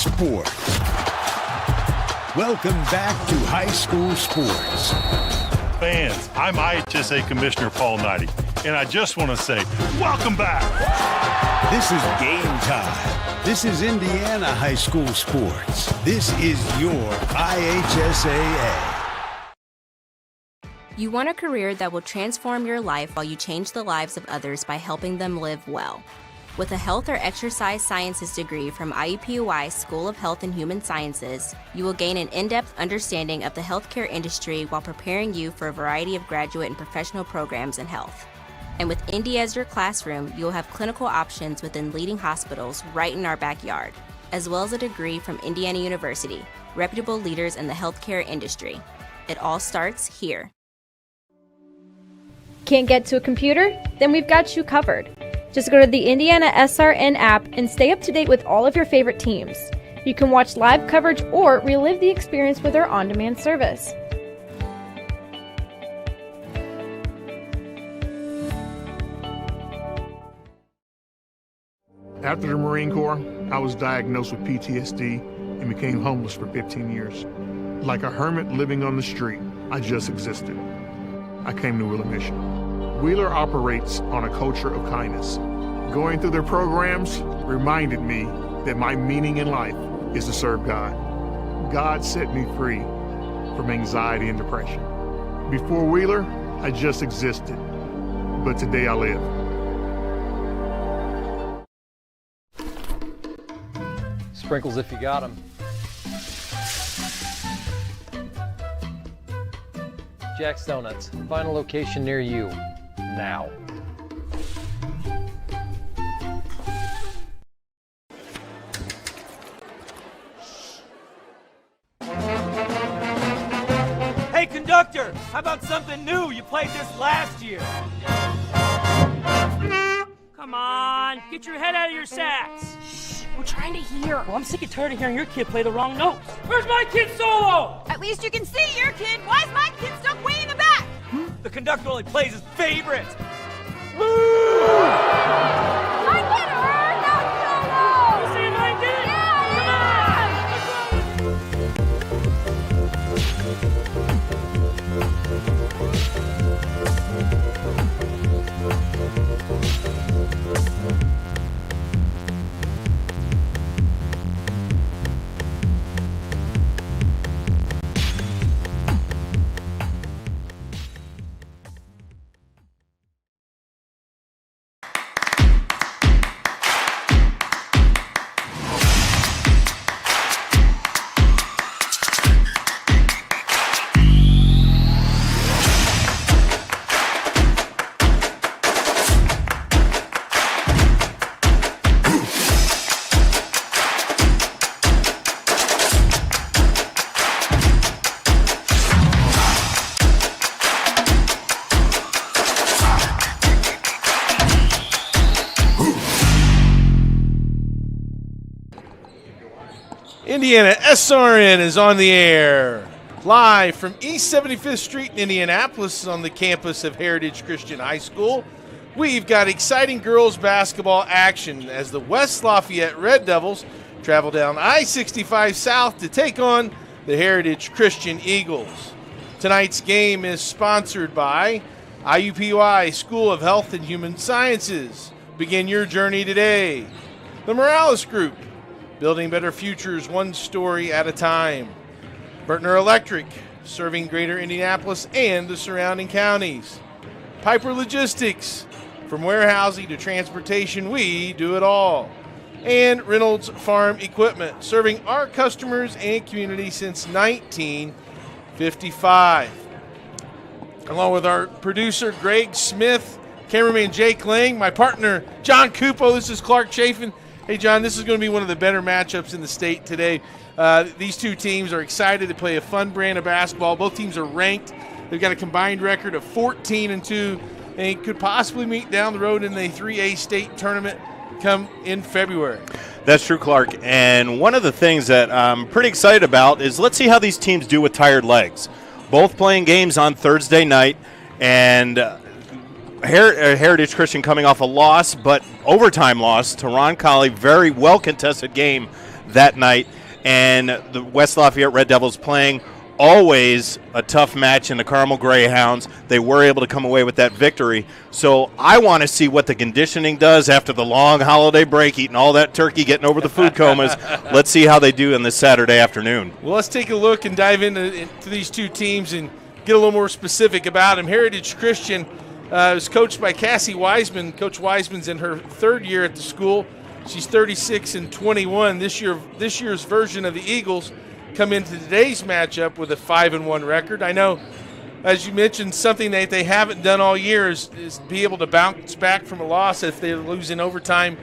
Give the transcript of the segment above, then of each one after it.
sports. Welcome back to high school sports. Fans, I'm IHSAA Commissioner Paul Knighty, and I just want to say, welcome back. This is game time. This is Indiana high school sports. This is your IHSAA. You want a career that will transform your life while you change the lives of others by helping them live well. With a health or exercise sciences degree from IUPUI School of Health and Human Sciences, you will gain an in-depth understanding of the healthcare industry while preparing you for a variety of graduate and professional programs in health. And with Indy as your classroom, you will have clinical options within leading hospitals right in our backyard, as well as a degree from Indiana University, reputable leaders in the healthcare industry. It all starts here. Can't get to a computer? Then we've got you covered. Just go to the IndianaSRN app and stay up to date with all of your favorite teams. You can watch live coverage or relive the experience with our on-demand service. After the Marine Corps, I was diagnosed with PTSD and became homeless for 15 years. Like a hermit living on the street, I just existed. I came to Wheeler Mission. Wheeler operates on a culture of kindness. Going through their programs reminded me that my meaning in life is to serve God. God set me free from anxiety and depression. Before Wheeler, I just existed, but today I live. Sprinkles if you got them. Jack's Donuts, find a location near you, now. Hey conductor, how about something new? You played this last year. Come on, get your head out of your sacks. Shh, we're trying to hear. Well, I'm sick and tired of hearing your kid play the wrong notes. Where's my kid solo? At least you can see your kid. Why is my kid stuck way in the back? The conductor only plays his favorites. My kid heard that solo! You see my kid? IndianaSRN is on the air, live from East 75th Street in Indianapolis on the campus of Heritage Christian High School. We've got exciting girls basketball action as the West Lafayette Red Devils travel down I-65 South to take on the Heritage Christian Eagles. Tonight's game is sponsored by IUPUI School of Health and Human Sciences. Begin your journey today. The Morales Group, building better futures one story at a time. Burtner Electric, serving greater Indianapolis and the surrounding counties. Piper Logistics, from warehousing to transportation, we do it all. And Reynolds Farm Equipment, serving our customers and community since 1955. Along with our producer, Greg Smith, cameraman Jake Lang, my partner, John Cupo, this is Clark Chafin. Hey, John, this is going to be one of the better matchups in the state today. These two teams are excited to play a fun brand of basketball. Both teams are ranked. They've got a combined record of 14-2 and could possibly meet down the road in the 3A state tournament come in February. That's true, Clark. And one of the things that I'm pretty excited about is let's see how these teams do with tired legs. Both playing games on Thursday night, and Heritage Christian coming off a loss, but overtime loss to Ron Colley. Very well contested game that night. And the West Lafayette Red Devils playing always a tough match in the Carmel Greyhounds. They were able to come away with that victory. So I want to see what the conditioning does after the long holiday break, eating all that turkey, getting over the food comas. Let's see how they do on this Saturday afternoon. Well, let's take a look and dive into these two teams and get a little more specific about them. Heritage Christian is coached by Cassie Wiseman. Coach Wiseman's in her third year at the school. She's 36-21. This year's version of the Eagles come into today's matchup with a 5-1 record. I know, as you mentioned, something that they haven't done all year is be able to bounce back from a loss if they lose in overtime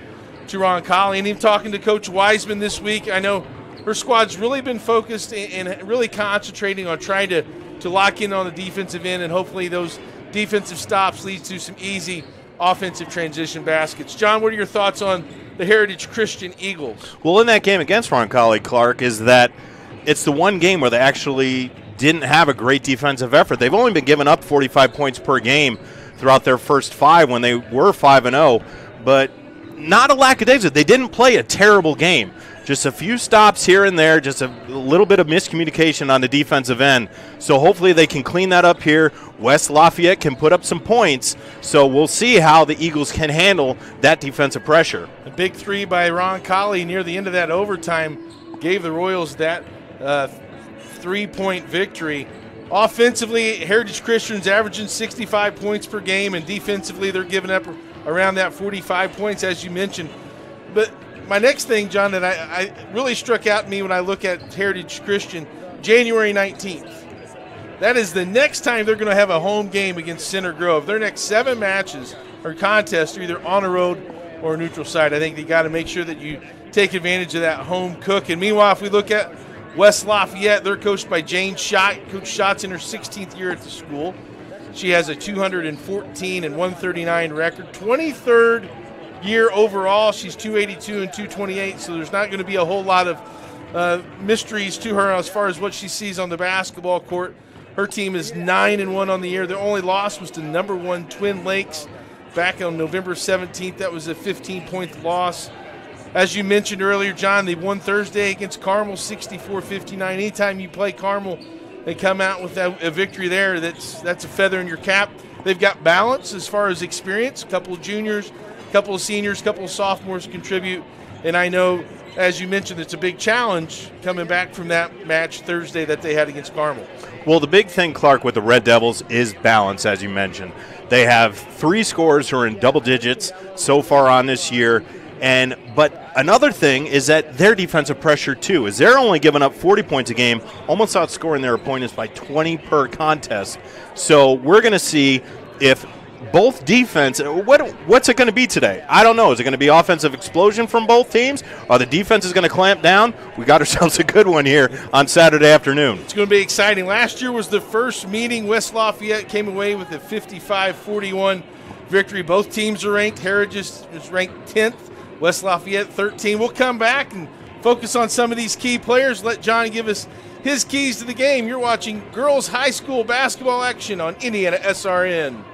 to Roncalli. And even talking to Coach Wiseman this week, I know her squad's really been focused and really concentrating on trying to lock in on the defensive end, and hopefully those defensive stops lead to some easy offensive transition baskets. John, what are your thoughts on the Heritage Christian Eagles? Well, in that game against Roncalli, Clark, is that it's the one game where they actually didn't have a great defensive effort. They've only been giving up 45 points per game throughout their first 5 when they were 5-0, but not a lackadaisical. They didn't play a terrible game. Just a few stops here and there, just a little bit of miscommunication on the defensive end. So hopefully they can clean that up here. West Lafayette can put up some points, so we'll see how the Eagles can handle that defensive pressure. A big 3 by Roncalli near the end of that overtime gave the Royals that 3-point victory. Offensively, Heritage Christian's averaging 65 points per game, and defensively they're giving up around that 45 points, as you mentioned. But my next thing, John, that I really struck out to me when I look at Heritage Christian, January 19th. That is the next time they're going to have a home game against Center Grove. Their next 7 matches or contests are either on the road or a neutral site. I think they got to make sure that you take advantage of that home cook. And meanwhile, if we look at West Lafayette, they're coached by Jane Schott. Coach Schott's in her 16th year at the school. She has a 214 and 139 record. 23rd year overall. She's 282 and 228, so there's not going to be a whole lot of mysteries to her as far as what she sees on the basketball court. Her team is 9-1 on the year. Their only loss was to number 1 Twin Lakes back on November 17th. That was a 15-point loss. As you mentioned earlier, John, they won Thursday against Carmel 64-59. Anytime you play Carmel, they come out with a victory there. That's a feather in your cap. They've got balance as far as experience. A couple of juniors, a couple of seniors, a couple of sophomores contribute. And I know, as you mentioned, it's a big challenge coming back from that match Thursday that they had against Carmel. Well, the big thing, Clark, with the Red Devils is balance, as you mentioned. They have 3 scorers who are in double digits so far on this year. But another thing is that their defensive pressure, too, is they're only giving up 40 points a game, almost outscoring their opponents by 20 per contest. So we're going to see if both defense, what's it going to be today? I don't know. Is it going to be offensive explosion from both teams? Or the defense is going to clamp down? We got ourselves a good one here on Saturday afternoon. It's going to be exciting. Last year was the first meeting. West Lafayette came away with a 55-41 victory. Both teams are ranked. Heritage is ranked 10th. West Lafayette 13. We'll come back and focus on some of these key players. Let John give us his keys to the game. You're watching girls high school basketball action on IndianaSRN.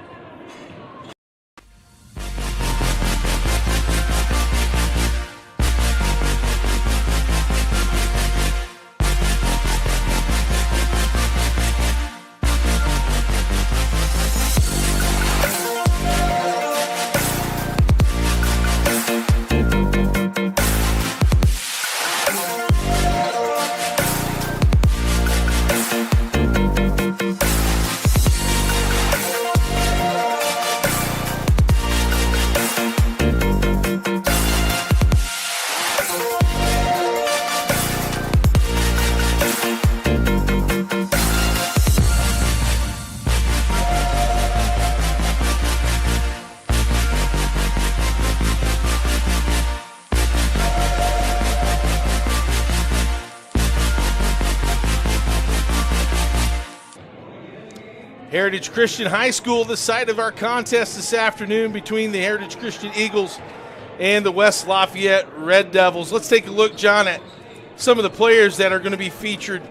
Heritage Christian High School, the site of our contest this afternoon between the Heritage Christian Eagles and the West Lafayette Red Devils. Let's take a look, John, at some of the players that are going to be featured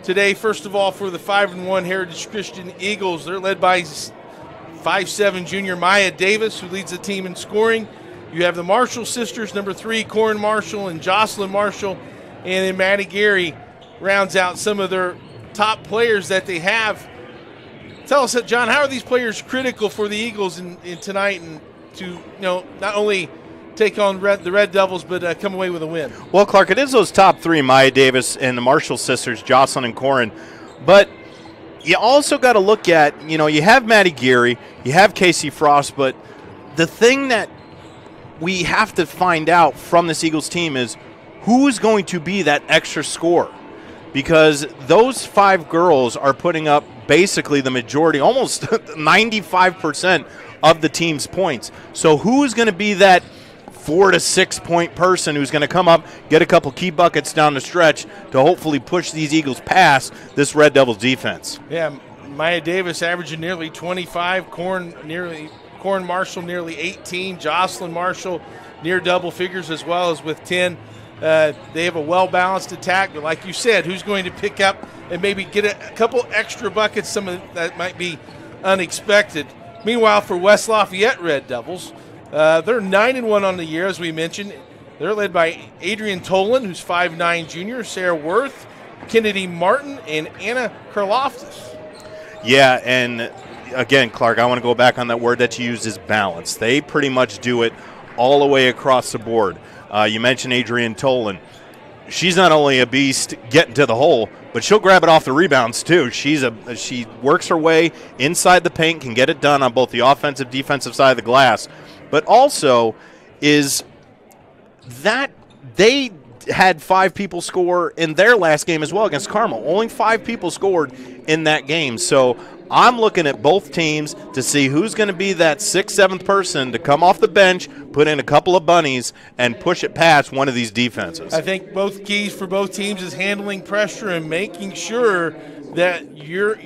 today. First of all, for the 5-1 Heritage Christian Eagles, they're led by 5'7" junior Maya Davis, who leads the team in scoring. You have the Marshall sisters, number 3, Corin Marshall and Jocelyn Marshall, And then Maddie Gary rounds out some of their top players that they have. Tell us, John, how are these players critical for the Eagles in tonight and to not only take on the Red Devils but come away with a win? Well, Clark, it is those top three, Maya Davis and the Marshall sisters, Jocelyn and Corin. But you also got to look at, you have Maddie Geary, you have Casey Frost, but the thing that we have to find out from this Eagles team is who is going to be that extra scorer. Because those 5 girls are putting up basically the majority, almost 95% of the team's points. So who's going to be that 4 to 6 point person who's going to come up, get a couple key buckets down the stretch to hopefully push these Eagles past this Red Devils defense? Yeah, Maya Davis averaging nearly 25, Corin Marshall nearly 18, Jocelyn Marshall near double figures as well as with 10. They have a well-balanced attack, but like you said, who's going to pick up and maybe get a couple extra buckets, some of that might be unexpected. Meanwhile, for West Lafayette Red Devils, they're 9-1 on the year, as we mentioned. They're led by Adrian Tolan, who's 5'9" junior, Sarah Worth, Kennedy Martin, and Anna Karloftis. Yeah, and again, Clark, I want to go back on that word that you used is balance. They pretty much do it all the way across the board. You mentioned Adrian Tolan. She's not only a beast getting to the hole, but she'll grab it off the rebounds too. She works her way inside the paint, can get it done on both the offensive, defensive side of the glass. But also is that they had 5 people score in their last game as well against Carmel. Only 5 people scored in that game. So I'm looking at both teams to see who's going to be that 6th, 7th person to come off the bench, put in a couple of bunnies, and push it past one of these defenses. I think both keys for both teams is handling pressure and making sure that you're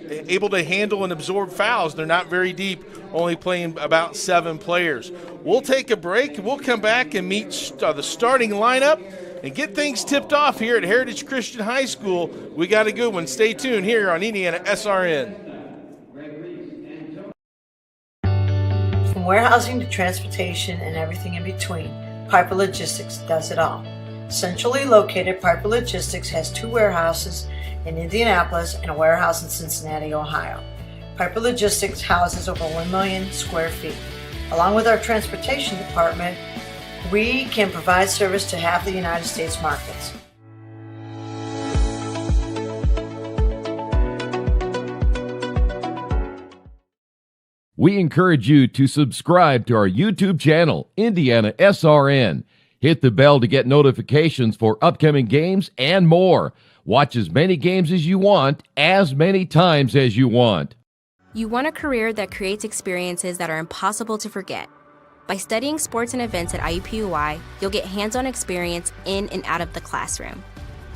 able to handle and absorb fouls. They're not very deep, only playing about 7 players. We'll take a break, and we'll come back and meet the starting lineup and get things tipped off here at Heritage Christian High School. We got a good one. Stay tuned here on IndianaSRN. From warehousing to transportation and everything in between, Piper Logistics does it all. Centrally located, Piper Logistics has 2 warehouses in Indianapolis and a warehouse in Cincinnati, Ohio. Piper Logistics houses over 1 million square feet. Along with our transportation department, we can provide service to half the United States markets. We encourage you to subscribe to our YouTube channel, IndianaSRN. Hit the bell to get notifications for upcoming games and more. Watch as many games as you want, as many times as you want. You want a career that creates experiences that are impossible to forget. By studying sports and events at IUPUI, you'll get hands-on experience in and out of the classroom.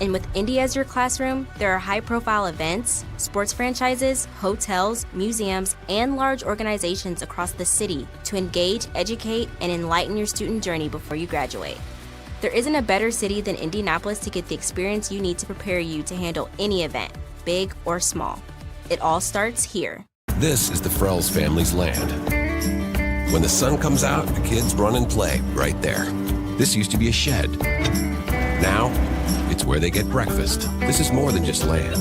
And with Indy as your classroom, there are high-profile events, sports franchises, hotels, museums, and large organizations across the city to engage, educate, and enlighten your student journey before you graduate. There isn't a better city than Indianapolis to get the experience you need to prepare you to handle any event, big or small. It all starts here. This is the Frells family's land. When the sun comes out, the kids run and play right there. This used to be a shed. Now, it's where they get breakfast. This is more than just land.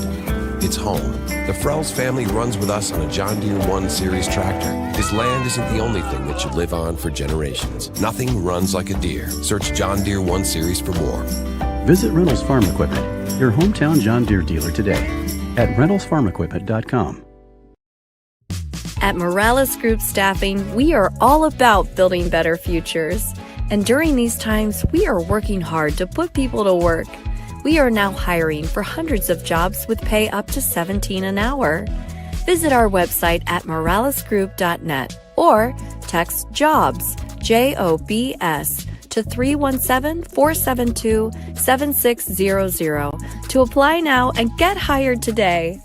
It's home. The Frells family runs with us on a John Deere 1 Series tractor. His land isn't the only thing that should live on for generations. Nothing runs like a Deere. Search John Deere 1 Series for more. Visit Reynolds Farm Equipment, your hometown John Deere dealer today at reynoldsfarmequipment.com. At Morales Group Staffing, we are all about building better futures. And during these times, we are working hard to put people to work. We are now hiring for hundreds of jobs with pay up to $17 an hour. Visit our website at moralesgroup.net or text JOBS, JOBS, to 317-472-7600 to apply now and get hired today.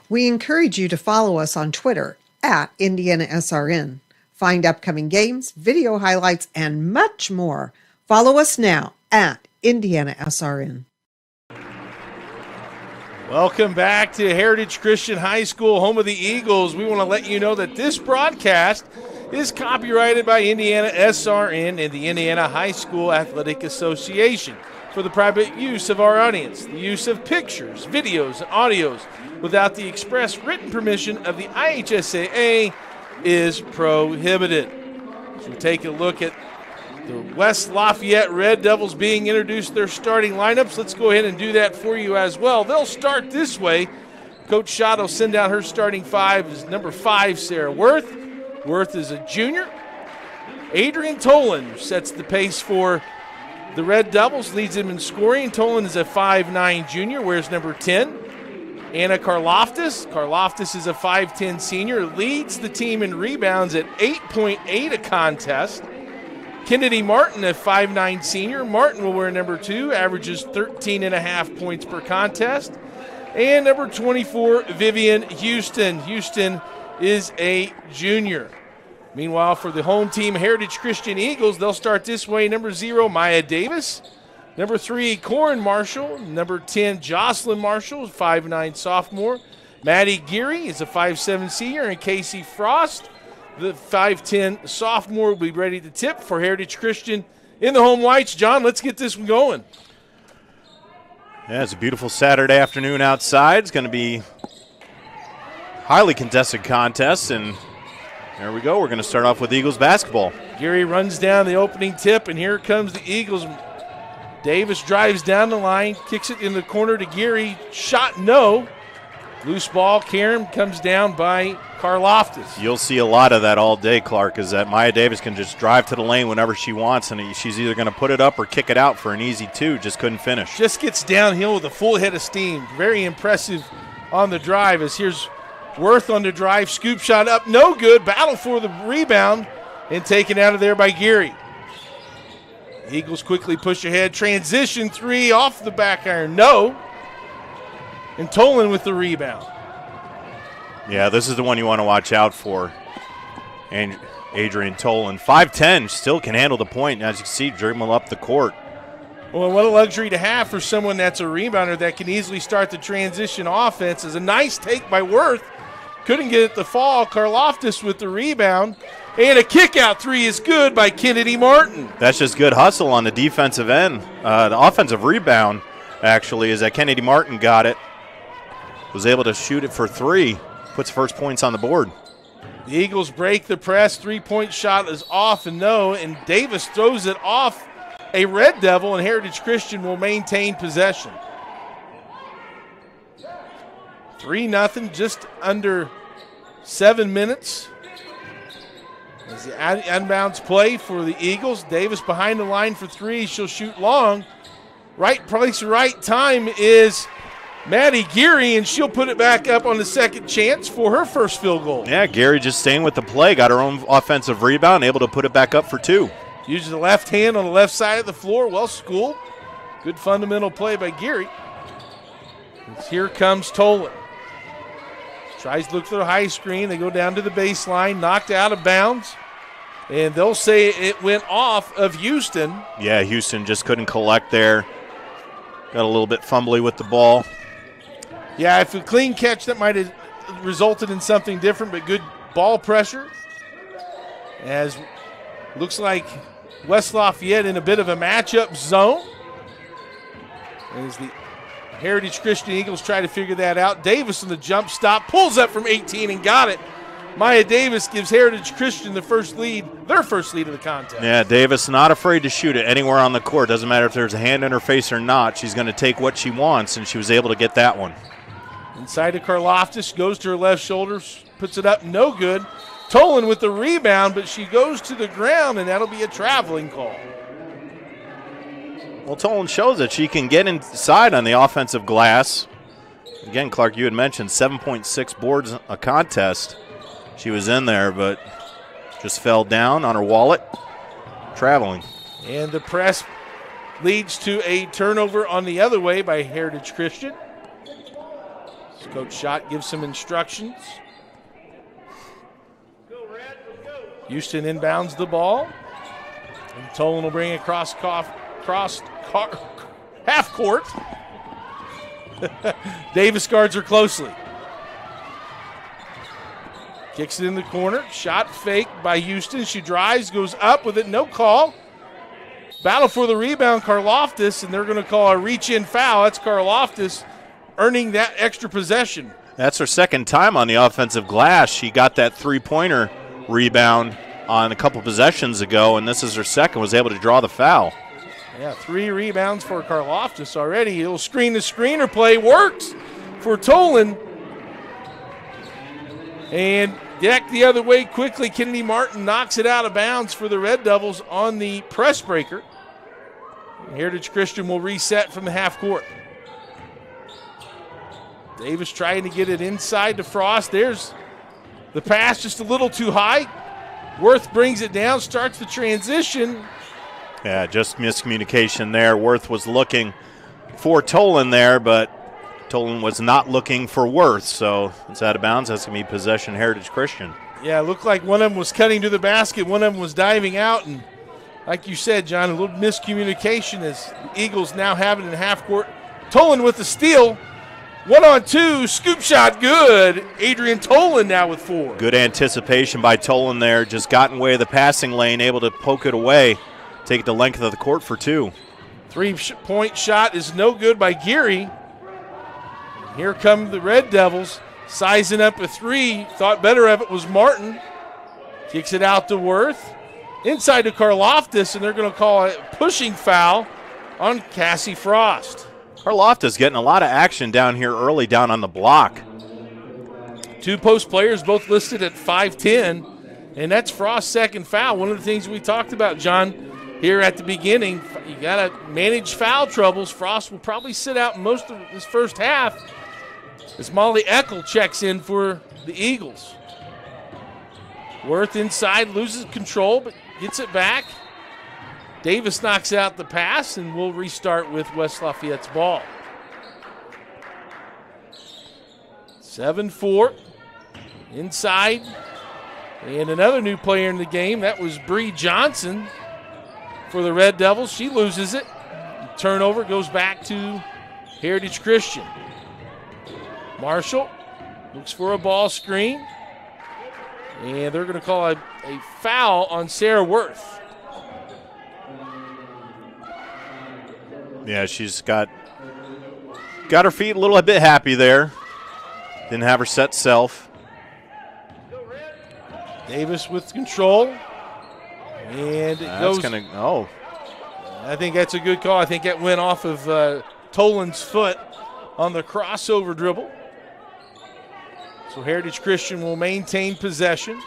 We encourage you to follow us on Twitter at IndianaSRN. Find upcoming games, video highlights, and much more. Follow us now at IndianaSRN. Welcome back to Heritage Christian High School, home of the Eagles. We want to let you know that this broadcast is copyrighted by IndianaSRN and the Indiana High School Athletic Association for the private use of our audience. The use of pictures, videos, and audios without the express written permission of the IHSAA is prohibited. So we take a look at the West Lafayette Red Devils being introduced their starting lineups. Let's go ahead and do that for you as well. They'll start this way. Coach Schott will send out her starting five. Is number 5, Sarah Worth. Worth is a junior. Adrian Tolan sets the pace for the Red Devils, leads them in scoring. Tolan is a 5'9 junior, wears number 10. Anna Karloftis. Karloftis is a 5'10 senior, leads the team in rebounds at 8.8 a contest. Kennedy Martin, a 5'9 senior. Martin will wear number 2, averages 13.5 points per contest. And number 24, Vivian Houston. Houston is a junior. Meanwhile, for the home team, Heritage Christian Eagles, they'll start this way. Number 0, Maya Davis. Number 3, Corin Marshall. Number 10, Jocelyn Marshall, 5'9 sophomore. Maddie Geary is a 5'7 senior. And Casey Frost, the 5'10 sophomore, will be ready to tip for Heritage Christian in the home whites. John, let's get this one going. Yeah, it's a beautiful Saturday afternoon outside. It's going to be highly contested contest, and there we go. We're going to start off with Eagles basketball. Geary runs down the opening tip, and here comes the Eagles. Davis drives down the line, kicks it in the corner to Geary. Shot no. Loose ball. Karen comes down by Karloftis. You'll see a lot of that all day, Clark, is that Maya Davis can just drive to the lane whenever she wants, and she's either going to put it up or kick it out for an easy 2. Just couldn't finish. Just gets downhill with a full head of steam. Very impressive on the drive, as here's Worth on the drive. Scoop shot up, no good. Battle for the rebound and taken out of there by Geary. Eagles quickly push ahead. Transition 3 off the back iron, no. And Tolan with the rebound. Yeah, this is the one you want to watch out for. And Adrian Tolan, 5'10", still can handle the point. As you can see, dribble up the court. Well, what a luxury to have for someone that's a rebounder that can easily start the transition offense. Is a nice take by Worth. Couldn't get it to fall. Karloftis with the rebound. And a kick-out 3 is good by Kennedy Martin. That's just good hustle on the defensive end. The offensive rebound, actually, is that Kennedy Martin got it. Was able to shoot it for 3. Puts first points on the board. The Eagles break the press. 3-point shot is off and no. And Davis throws it off a Red Devil, and Heritage Christian will maintain possession. 3-0, just under 7 minutes. As the inbounds play for the Eagles. Davis behind the line for 3. She'll shoot long. Right place, right time is Maddie Geary, and she'll put it back up on the second chance for her first field goal. Yeah, Geary just staying with the play. Got her own offensive rebound, able to put it back up for 2. Uses the left hand on the left side of the floor. Well schooled. Good fundamental play by Geary. Here comes Tolan. Tries to look for the high screen. They go down to the baseline, knocked out of bounds. And they'll say it went off of Houston. Yeah, Houston just couldn't collect there. Got a little bit fumbly with the ball. Yeah, if a clean catch, that might have resulted in something different, but good ball pressure. As looks like West Lafayette in a bit of a matchup zone. As the Heritage Christian Eagles try to figure that out. Davis in the jump stop, pulls up from 18 and got it. Maya Davis gives Heritage Christian their first lead of the contest. Yeah, Davis not afraid to shoot it anywhere on the court. Doesn't matter if there's a hand in her face or not. She's going to take what she wants, and she was able to get that one. Inside to Karloftis, goes to her left shoulder, puts it up, no good. Tolan with the rebound, but she goes to the ground, and that'll be a traveling call. Well, Tolan shows that she can get inside on the offensive glass. Again, Clark, you had mentioned 7.6 boards a contest. She was in there, but just fell down on her wallet, traveling. And the press leads to a turnover on the other way by Heritage Christian. Coach Schott gives some instructions. Houston inbounds the ball. And Tolan will bring it across half court. Davis guards her closely. Kicks it in the corner. Shot fake by Houston. She drives, goes up with it, no call. Battle for the rebound, Karloftis, and they're going to call a reach-in foul. That's Karloftis earning that extra possession. That's her second time on the offensive glass. She got that three-pointer rebound on a couple possessions ago, and this is her second, was able to draw the foul. Yeah, 3 rebounds for Karloftis already. A little screen-to-screener play works for Tolan. And deck the other way quickly. Kennedy Martin knocks it out of bounds for the Red Devils on the press breaker. Heritage Christian will reset from the half court. Davis trying to get it inside to Frost. There's the pass just a little too high. Worth brings it down, starts the transition. Yeah, just miscommunication there. Worth was looking for Tolan there, but Tolan was not looking for Worth, so it's out of bounds. That's going to be possession Heritage Christian. Yeah, it looked like one of them was cutting to the basket, one of them was diving out, and like you said, John, a little miscommunication as the Eagles now have it in half court. Tolan with the steal. 1-on-2, scoop shot good. Adrian Tolan now with 4. Good anticipation by Tolan there. Just got in the way of the passing lane, able to poke it away, take it the length of the court for 2. 3-point shot is no good by Geary. Here come the Red Devils, sizing up a 3. Thought better of it was Martin. Kicks it out to Worth. Inside to Karloftis, and they're going to call a pushing foul on Cassie Frost. Karloftis getting a lot of action down here early down on the block. 2 post players, both listed at 5'10", and that's Frost's second foul. One of the things we talked about, John, here at the beginning, you got to manage foul troubles. Frost will probably sit out most of this first half as Molly Eckel checks in for the Eagles. Worth inside, loses control, but gets it back. Davis knocks out the pass, and we'll restart with West Lafayette's ball. 7-4. Inside. And another new player in the game. That was Bree Johnson for the Red Devils. She loses it. Turnover goes back to Heritage Christian. Marshall looks for a ball screen. And they're going to call a foul on Sarah Worth. Yeah, she's got her feet a little bit happy there. Didn't have her set self. Davis with control. And it goes. I think that's a good call. I think that went off of Tolan's foot on the crossover dribble. So Heritage Christian will maintain possession.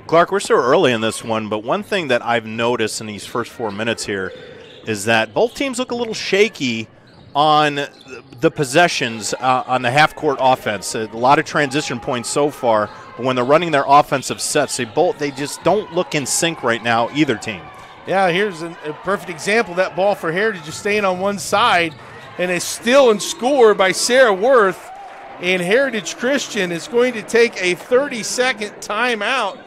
Clark, we're so early in this one, but one thing that I've noticed in these first 4 minutes here is that both teams look a little shaky on the possessions on the half-court offense. A lot of transition points so far, but when they're running their offensive sets, they just don't look in sync right now, either team. Yeah, here's a perfect example. That ball for Heritage is staying on one side, and a steal and score by Sarah Worth. And Heritage Christian is going to take a 30-second timeout.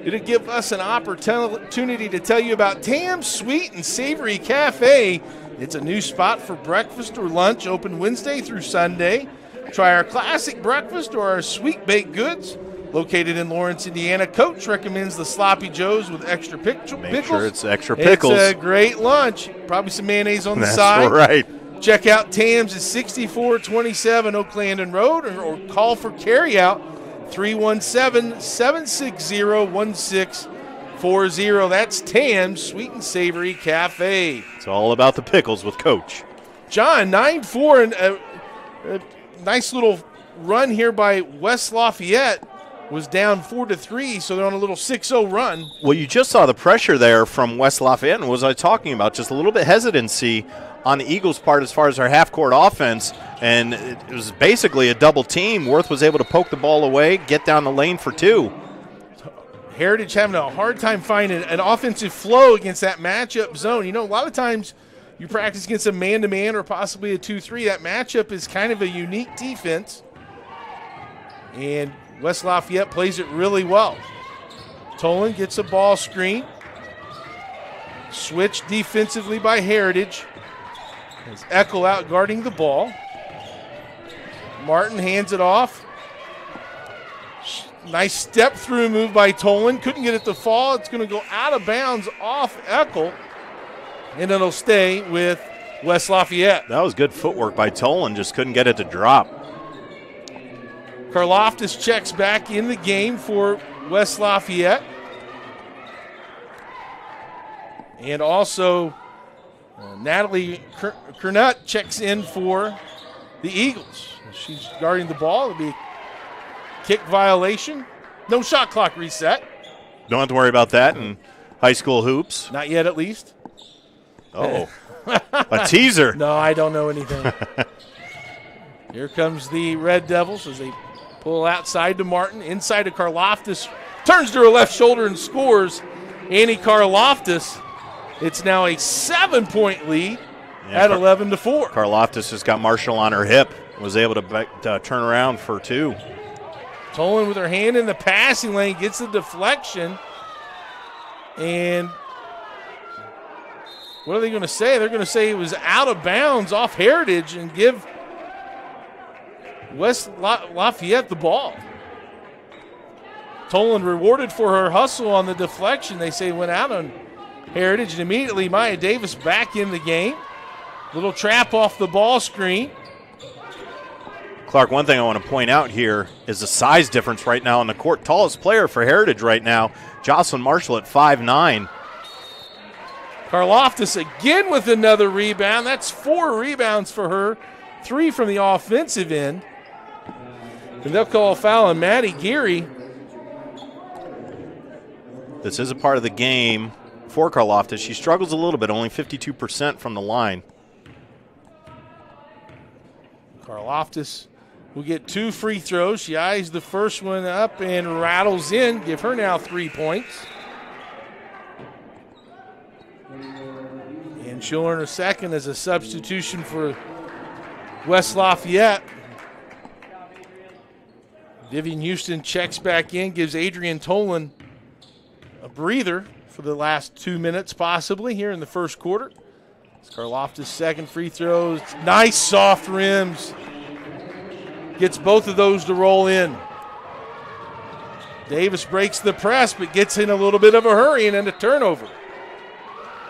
It'll give us an opportunity to tell you about Tam's Sweet and Savory Cafe. It's a new spot for breakfast or lunch, open Wednesday through Sunday. Try our classic breakfast or our sweet baked goods. Located in Lawrence, Indiana, Coach recommends the Sloppy Joes with extra pickles. Make sure it's extra pickles. It's a great lunch. Probably some mayonnaise on the side. That's right. Check out Tam's at 6427 Oak Landon Road or call for carryout 317-760-1640. That's Tam's Sweet and Savory Cafe. It's all about the pickles with Coach. John, 9-4 and a nice little run here by West Lafayette. Was down 4-3, so they're on a little 6-0 run. Well, you just saw the pressure there from West Lafayette, and what was I talking about? Just a little bit hesitancy on the Eagles' part as far as our half-court offense, and it was basically a double team. Worth was able to poke the ball away, get down the lane for 2. Heritage having a hard time finding an offensive flow against that matchup zone. You know, a lot of times you practice against a man-to-man or possibly a 2-3. That matchup is kind of a unique defense, and West Lafayette plays it really well. Tolan gets a ball screen. Switch defensively by Heritage. There's Eckel out guarding the ball. Martin hands it off. Nice step-through move by Tolan. Couldn't get it to fall. It's going to go out of bounds off Eckel, and it'll stay with West Lafayette. That was good footwork by Tolan. Just couldn't get it to drop. Karloftis checks back in the game for West Lafayette. And also Natalie Kernut checks in for the Eagles. She's guarding the ball. It'll be a kick violation. No shot clock reset. Don't have to worry about that in high school hoops. Not yet, at least. Oh, a teaser. No, I don't know anything. Here comes the Red Devils as they pull outside to Martin. Inside to Karloftis. Turns to her left shoulder and scores. Annie Karloftis. It's now a 7-point lead at 11-4. Karloftis has got Marshall on her hip. Was able to turn around for two. Tolan with her hand in the passing lane gets the deflection. And what are they going to say? They're going to say it was out of bounds off Heritage and give West Lafayette the ball. Tolan rewarded for her hustle on the deflection. They say went out on Heritage, and immediately Maya Davis back in the game. Little trap off the ball screen. Clark, one thing I want to point out here is the size difference right now on the court. Tallest player for Heritage right now, Jocelyn Marshall at 5'9". Karloftis again with another rebound. That's 4 rebounds for her, 3 from the offensive end. And they'll call a foul on Maddie Geary. This is a part of the game for Karloftis. She struggles a little bit, only 52% from the line. Karloftis will get 2 free throws. She eyes the first one up and rattles in. Give her now 3 points. And she'll earn a second as a substitution for West Lafayette. Vivian Houston checks back in, gives Adrian Tolan a breather for the last 2 minutes possibly here in the first quarter. It's Karloftis' second free throws. Nice soft rims. Gets both of those to roll in. Davis breaks the press, but gets in a little bit of a hurry and then a turnover.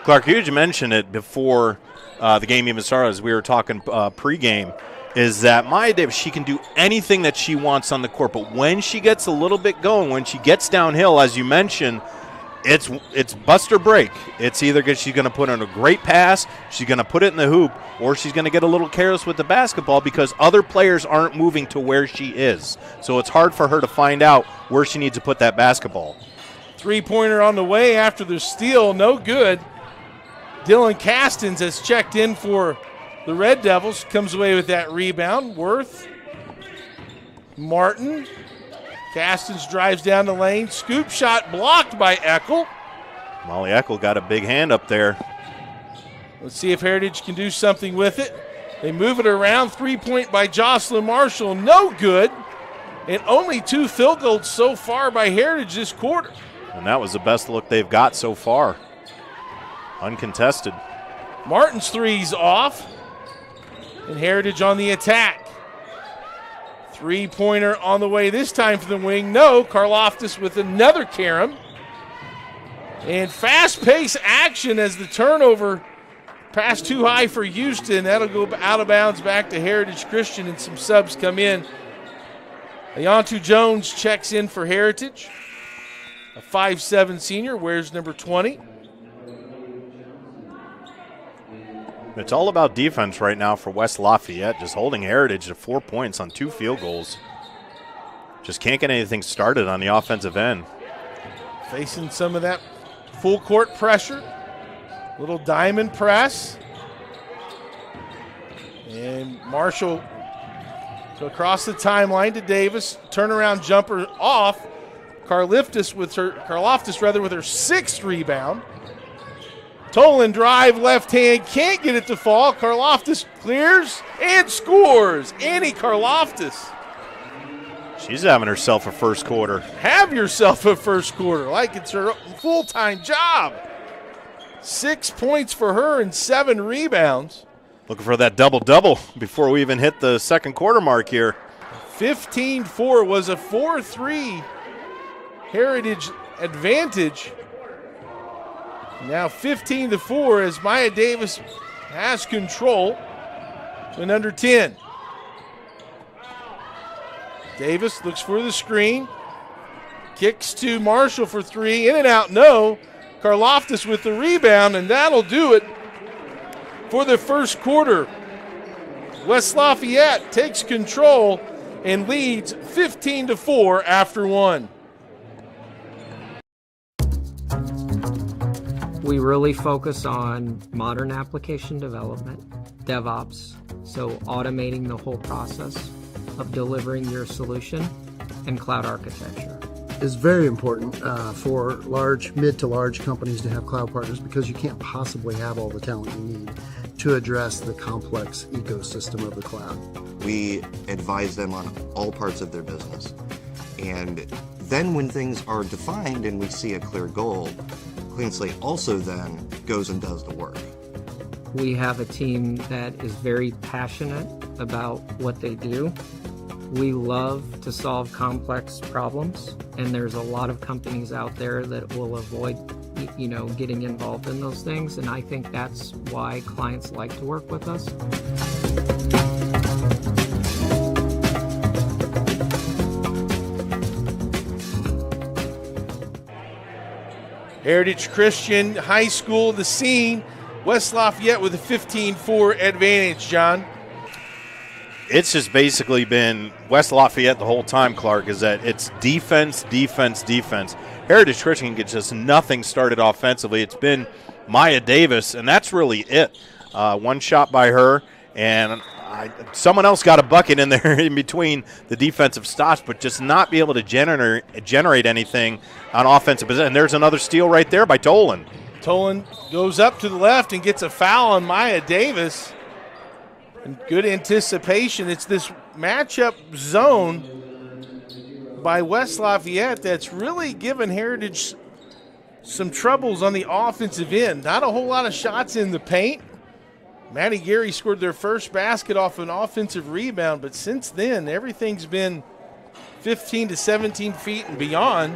Clark, you mentioned it before the game even started as we were talking pregame, is that Maya Davis, she can do anything that she wants on the court, but when she gets a little bit going, when she gets downhill, as you mentioned, it's bust or break. It's either she's going to put in a great pass, she's going to put it in the hoop, or she's going to get a little careless with the basketball because other players aren't moving to where she is. So it's hard for her to find out where she needs to put that basketball. 3-pointer on the way after the steal, no good. Dylan Castens has checked in for the Red Devils, comes away with that rebound. Worth, Martin. Castens drives down the lane. Scoop shot blocked by Eckel. Molly Eckel got a big hand up there. Let's see if Heritage can do something with it. They move it around. 3-point by Jocelyn Marshall. No good. And only 2 field goals so far by Heritage this quarter. And that was the best look they've got so far. Uncontested. Martin's three's off. And Heritage on the attack. 3-pointer on the way this time for the wing. No, Karloftis with another carom. And fast-paced action as the turnover passed too high for Houston. That'll go out of bounds back to Heritage Christian, and some subs come in. Ayantu Jones checks in for Heritage. A 5'7" senior, wears number 20. It's all about defense right now for West Lafayette, just holding Heritage to 4 points on 2 field goals. Just can't get anything started on the offensive end. Facing some of that full court pressure. Little diamond press. And Marshall across the timeline to Davis. Turnaround jumper off. Karloftis with her 6th rebound. Tolan drive, left hand, can't get it to fall. Karloftis clears and scores. Annie Karloftis. She's having herself a first quarter. Have yourself a first quarter, like it's her full-time job. 6 points for her and 7 rebounds. Looking for that double-double before we even hit the second quarter mark here. 15-4 was a 4-3 Heritage advantage. Now 15-4 as Maya Davis has control in under 10. Davis looks for the screen. Kicks to Marshall for three. In and out, no. Karloftis with the rebound, and that'll do it for the first quarter. West Lafayette takes control and leads 15-4 after one. We really focus on modern application development, DevOps, so automating the whole process of delivering your solution, and cloud architecture. It's very important for mid to large companies to have cloud partners because you can't possibly have all the talent you need to address the complex ecosystem of the cloud. We advise them on all parts of their business. And then when things are defined and we see a clear goal, Clean Slate also then goes and does the work. We have a team that is very passionate about what they do. We love to solve complex problems, and there's a lot of companies out there that will avoid, getting involved in those things, and I think that's why clients like to work with us. Heritage Christian High School, the scene. West Lafayette with a 15-4 advantage, John. It's just basically been West Lafayette the whole time, Clark, is that it's defense, defense, defense. Heritage Christian gets just nothing started offensively. It's been Maya Davis, and that's really it. One shot by her, and someone else got a bucket in there in between the defensive stops, but just not be able to generate anything on offensive possession. And there's another steal right there by Tolan. Tolan goes up to the left and gets a foul on Maya Davis. And good anticipation. It's this matchup zone by West Lafayette that's really given Heritage some troubles on the offensive end. Not a whole lot of shots in the paint. Maddie Gary scored their first basket off an offensive rebound, but since then, everything's been 15 to 17 feet and beyond.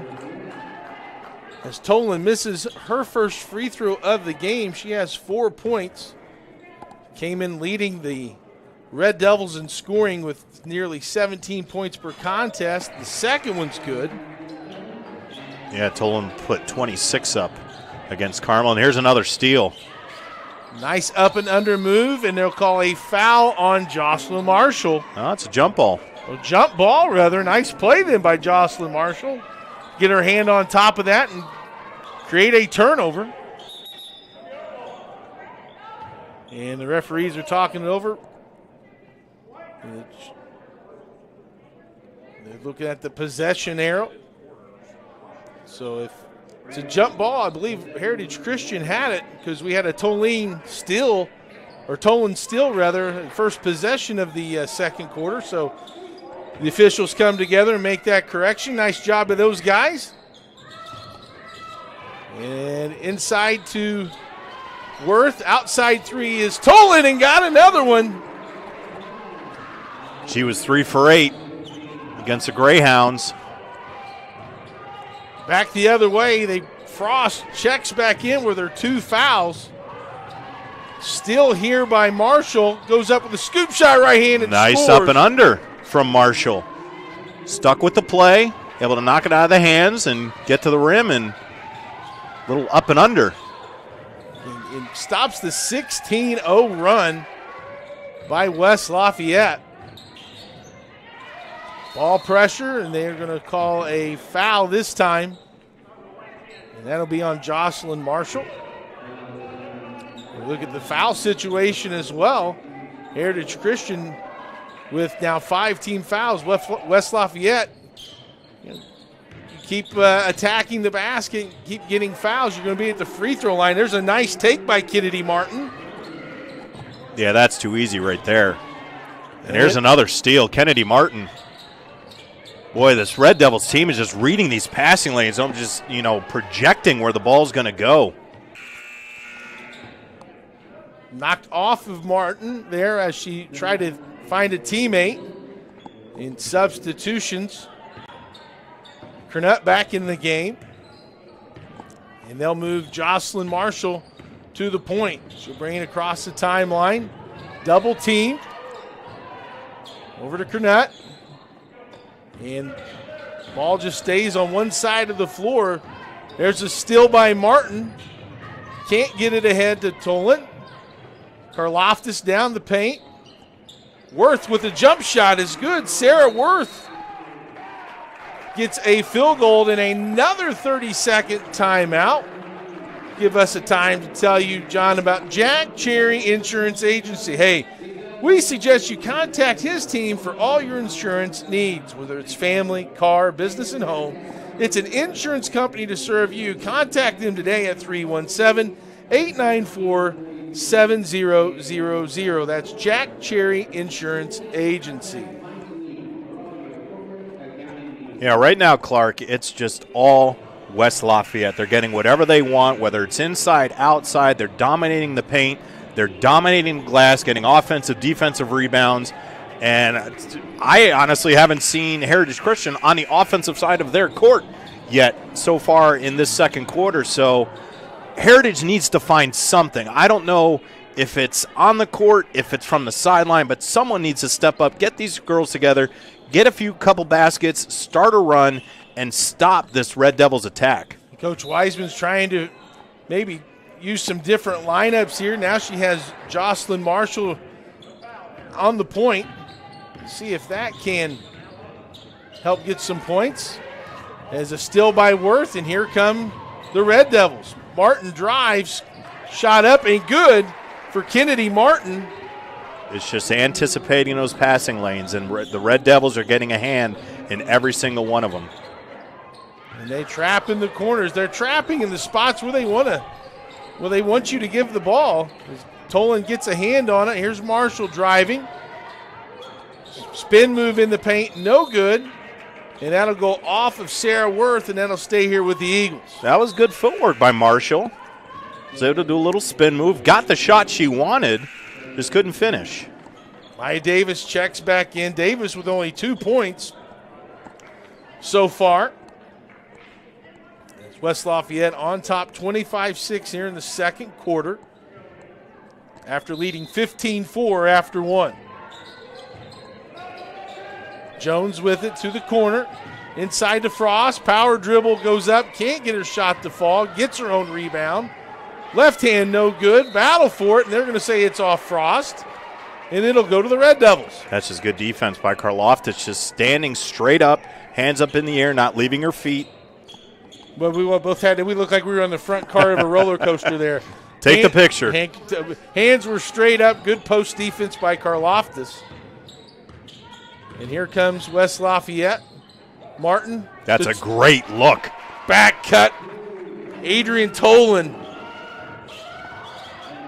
As Tolan misses her first free throw of the game, she has 4 points. Came in leading the Red Devils in scoring with nearly 17 points per contest. The second one's good. Yeah, Tolan put 26 up against Carmel, and here's another steal. Nice up and under move, and they'll call a foul on Jocelyn Marshall. Oh, it's a jump ball. A jump ball, rather. Nice play then by Jocelyn Marshall. Get her hand on top of that and create a turnover. And the referees are talking it over. They're looking at the possession arrow. So if it's a jump ball, I believe Heritage Christian had it because we had a Tolan steal, first possession of the second quarter. So the officials come together and make that correction. Nice job of those guys. And inside to Worth. Outside three is Tolan and got another one. She was 3 for 8 against the Greyhounds. Back the other way, Frost checks back in with her 2 fouls. Still here by Marshall. Goes up with a scoop shot right hand and nice scores. Up and under from Marshall. Stuck with the play, able to knock it out of the hands and get to the rim, and little up and under. And stops the 16-0 run by West Lafayette. Ball pressure, and they're going to call a foul this time. And that'll be on Jocelyn Marshall. Look at the foul situation as well. Heritage Christian with now 5 team fouls. West Lafayette, you keep attacking the basket, keep getting fouls, you're going to be at the free throw line. There's a nice take by Kennedy Martin. Yeah, that's too easy right there. And there's another steal. Kennedy Martin. Boy, this Red Devils team is just reading these passing lanes. I'm just, projecting where the ball's going to go. Knocked off of Martin there as she tried to find a teammate in substitutions. Cornutt back in the game. And they'll move Jocelyn Marshall to the point. She'll bring it across the timeline. Double team. Over to Cornutt. And ball just stays on one side of the floor. There's a steal by Martin. Can't get it ahead to Tolan. Karloftis down the paint. Worth with a jump shot is good. Sarah Worth gets a field goal and another 30-second timeout. Give us a time to tell you, John, about Jack Cherry Insurance Agency. Hey, we suggest you contact his team for all your insurance needs, whether it's family, car, business, and home. It's an insurance company to serve you. Contact them today at 317-894-7000. That's Jack Cherry Insurance Agency. Yeah, right now, Clark, it's just all West Lafayette. They're getting whatever they want, whether it's inside, outside. They're dominating the paint. They're dominating glass, getting offensive, defensive rebounds. And I honestly haven't seen Heritage Christian on the offensive side of their court yet so far in this second quarter. So Heritage needs to find something. I don't know if it's on the court, if it's from the sideline, but someone needs to step up, get these girls together, get a couple baskets, start a run, and stop this Red Devils attack. Coach Wiseman's trying to maybe use some different lineups here. Now she has Jocelyn Marshall on the point. See if that can help get some points. As a steal by Worth, and here come the Red Devils. Martin drives, shot up and good for Kennedy Martin. It's just anticipating those passing lanes, and the Red Devils are getting a hand in every single one of them. And they trap in the corners. They're trapping in the spots where they want you to give the ball. As Tolan gets a hand on it. Here's Marshall driving. Spin move in the paint, no good. And that'll go off of Sarah Worth, and that'll stay here with the Eagles. That was good footwork by Marshall. Was able to do a little spin move. Got the shot she wanted, just couldn't finish. Maya Davis checks back in. Davis with only 2 points so far. It's West Lafayette on top 25-6 here in the second quarter after leading 15-4 after one. Jones with it to the corner. Inside to Frost. Power dribble goes up. Can't get her shot to fall. Gets her own rebound. Left hand no good. Battle for it, and they're going to say it's off Frost. And it'll go to the Red Devils. That's just good defense by Karloftis. Just standing straight up, hands up in the air, not leaving her feet. But we look like we were on the front car of a roller coaster there. Take the picture. Hands were straight up. Good post defense by Karloftis. And here comes West Lafayette. Martin. That's a great look. Back cut. Adrian Tolan.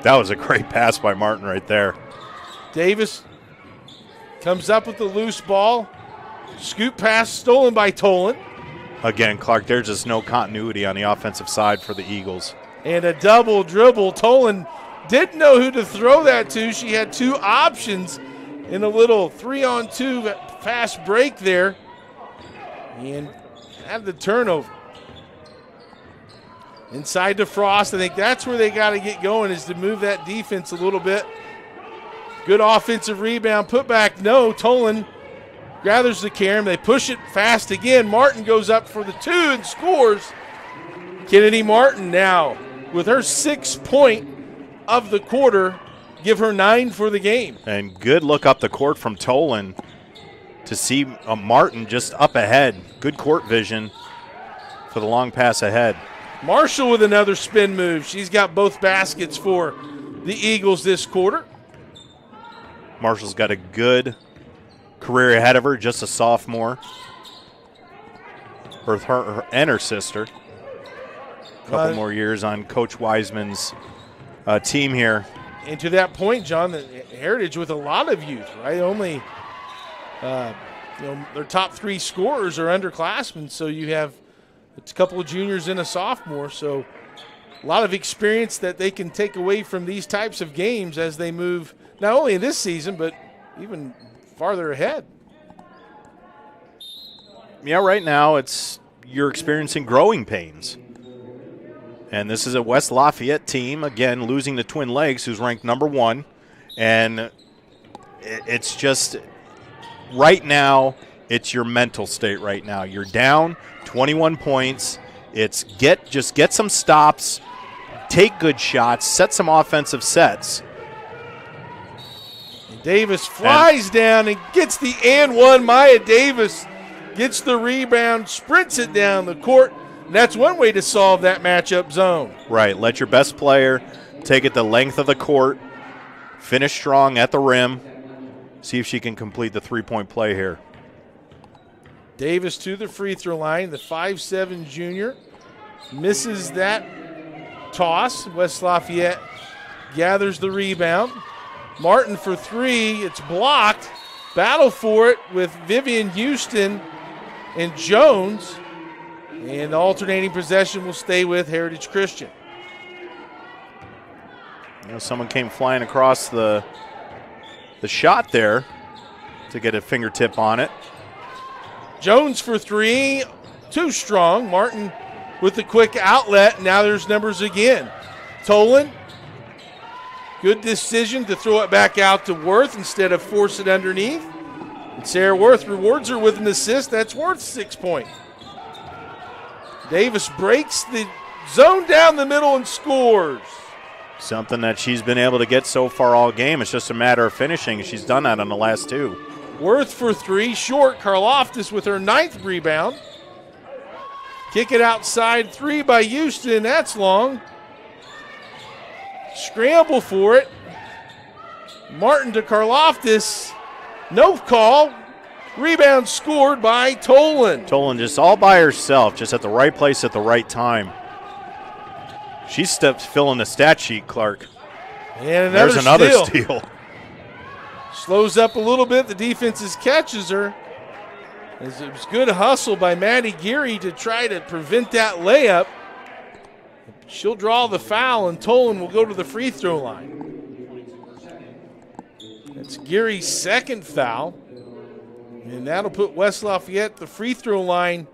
That was a great pass by Martin right there. Davis comes up with the loose ball. Scoop pass stolen by Tolan. Again, Clark, there's just no continuity on the offensive side for the Eagles. And a double dribble. Tolan didn't know who to throw that to. She had two options in a little 3-on-2 fast break there. And had the turnover. Inside to Frost. I think that's where they got to get going, is to move that defense a little bit. Good offensive rebound. Put back, no. Tolan gathers the carom. They push it fast again. Martin goes up for the two and scores. Kennedy Martin now with her 6th point of the quarter. Give her 9 for the game. And good look up the court from Tolan to see Martin just up ahead. Good court vision for the long pass ahead. Marshall with another spin move. She's got both baskets for the Eagles this quarter. Marshall's got a good career ahead of her, just a sophomore. Her and her sister. A couple more years on Coach Wiseman's team here. And to that point, John, the Heritage with a lot of youth, right? Only, their top 3 scorers are underclassmen, so you have a couple of juniors and a sophomore, so a lot of experience that they can take away from these types of games as they move not only in this season, but even farther ahead. Yeah, right now it's you're experiencing growing pains. And this is a West Lafayette team, again, losing to Twin Lakes, who's ranked number 1. And it's just, right now, it's your mental state right now. You're down 21 points. It's just get some stops, take good shots, set some offensive sets. Davis flies down and gets the and one. Maya Davis gets the rebound, sprints it down the court. And that's one way to solve that matchup zone. Right. Let your best player take it the length of the court, finish strong at the rim, see if she can complete the three-point play here. Davis to the free throw line. The 5'7" junior misses that toss. West Lafayette gathers the rebound. Martin for 3. It's blocked. Battle for it with Vivian Houston and Jones. And the alternating possession will stay with Heritage Christian. You know, someone came flying across the shot there to get a fingertip on it. Jones for 3. Too strong. Martin with the quick outlet. Now there's numbers again. Tolan. Good decision to throw it back out to Worth instead of force it underneath. And Sarah Worth rewards her with an assist. That's Worth's 6 point. Davis breaks the zone down the middle and scores. Something that she's been able to get so far all game. It's just a matter of finishing. She's done that on the last 2. Worth for 3, short. Karloftis with her 9th rebound. Kick it outside, 3 by Houston. That's long. Scramble for it. Martin to Karloftis. No call. Rebound scored by Tolan. Tolan just all by herself, just at the right place at the right time. She's filling the stat sheet, Clark. And there's another steal. Slows up a little bit. The defense catches her. It was good hustle by Maddie Geary to try to prevent that layup. She'll draw the foul, and Tolan will go to the free throw line. That's Geary's 2nd foul. And that'll put West Lafayette the free throw line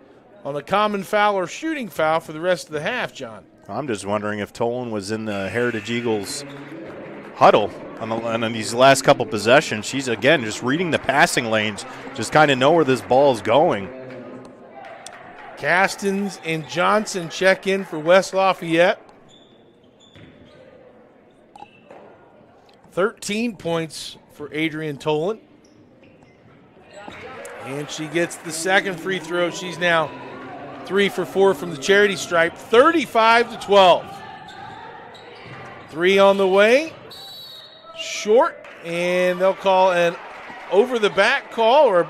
on a common foul or shooting foul for the rest of the half, John. I'm just wondering if Tolan was in the Heritage Eagles huddle on these last couple possessions. She's, again, just reading the passing lanes, just kind of know where this ball is going. Castens and Johnson check in for West Lafayette. 13 points for Adrian Tolan. And she gets the 2nd free throw. She's now 3 for 4 from the charity stripe. 35-12. 3 on the way. Short. And they'll call an over-the-back call or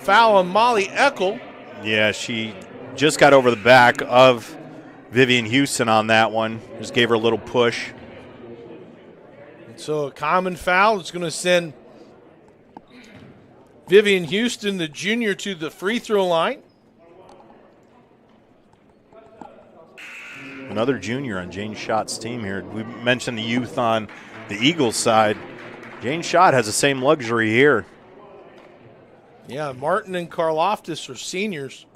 foul on Molly Eckel. Yeah, she just got over the back of Vivian Houston on that one. Just gave her a little push. And so a common foul is going to send Vivian Houston, the junior, to the free throw line. Another junior on Jane Schott's team here. We mentioned the youth on the Eagles side. Jane Schott has the same luxury here. Yeah, Martin and Karloftis are seniors,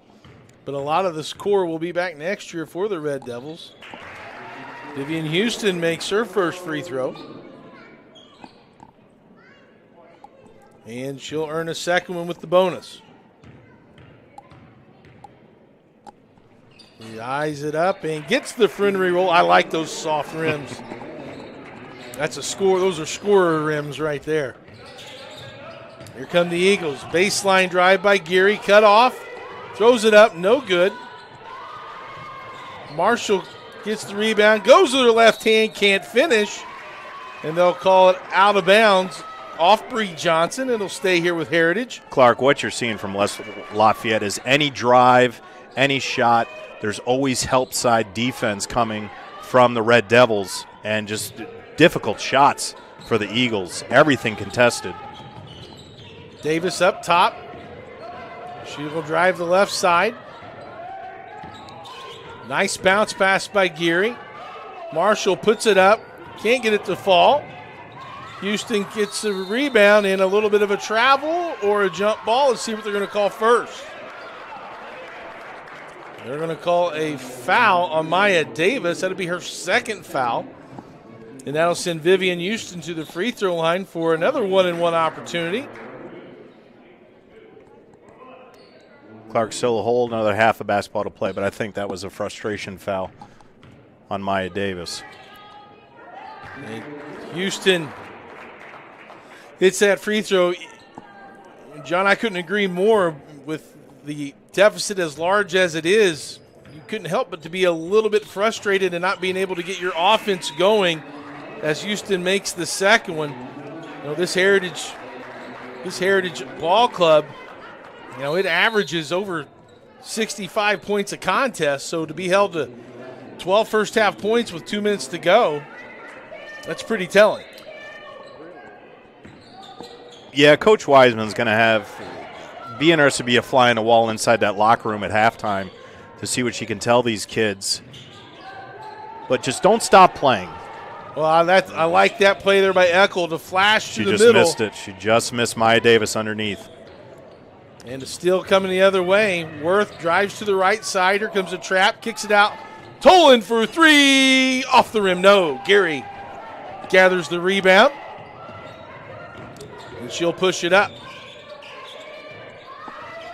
but a lot of this core will be back next year for the Red Devils. Vivian Houston makes her first free throw. And she'll earn a second one with the bonus. He eyes it up and gets the friendly roll. I like those soft rims. That's a score. Those are scorer rims right there. Here come the Eagles. Baseline drive by Geary. Cut off. Throws it up. No good. Marshall gets the rebound. Goes to their left hand. Can't finish. And they'll call it out of bounds off Bree Johnson. It'll stay here with Heritage. Clark, what you're seeing from West Lafayette is any drive, any shot, there's always help side defense coming from the Red Devils and just difficult shots for the Eagles. Everything contested. Davis up top. She will drive the left side. Nice bounce pass by Geary. Marshall puts it up. Can't get it to fall. Houston gets a rebound and a little bit of a travel or a jump ball. Let's see what they're going to call first. They're going to call a foul on Maya Davis. That'll be her second foul. And that'll send Vivian Houston to the free throw line for another 1-and-1 opportunity. Clark still a whole another half of basketball to play, but I think that was a frustration foul on Maya Davis. And Houston hits that free throw. John, I couldn't agree more. With the deficit as large as it is, you couldn't help but to be a little bit frustrated and not being able to get your offense going as Houston makes the second one. You know, this Heritage ball club, you know, it averages over 65 points a contest, so to be held to 12 first half points with 2 minutes to go, that's pretty telling. Yeah, Coach Wiseman's going to be interested to be a fly on the wall inside that locker room at halftime to see what she can tell these kids. But just don't stop playing. Well, I like that play there by Eckel to flash to the middle. She just missed it. She just missed Maya Davis underneath. And the steal coming the other way. Worth drives to the right side. Here comes a trap, kicks it out. Tolan for three. Off the rim, no. Gary gathers the rebound. And she'll push it up.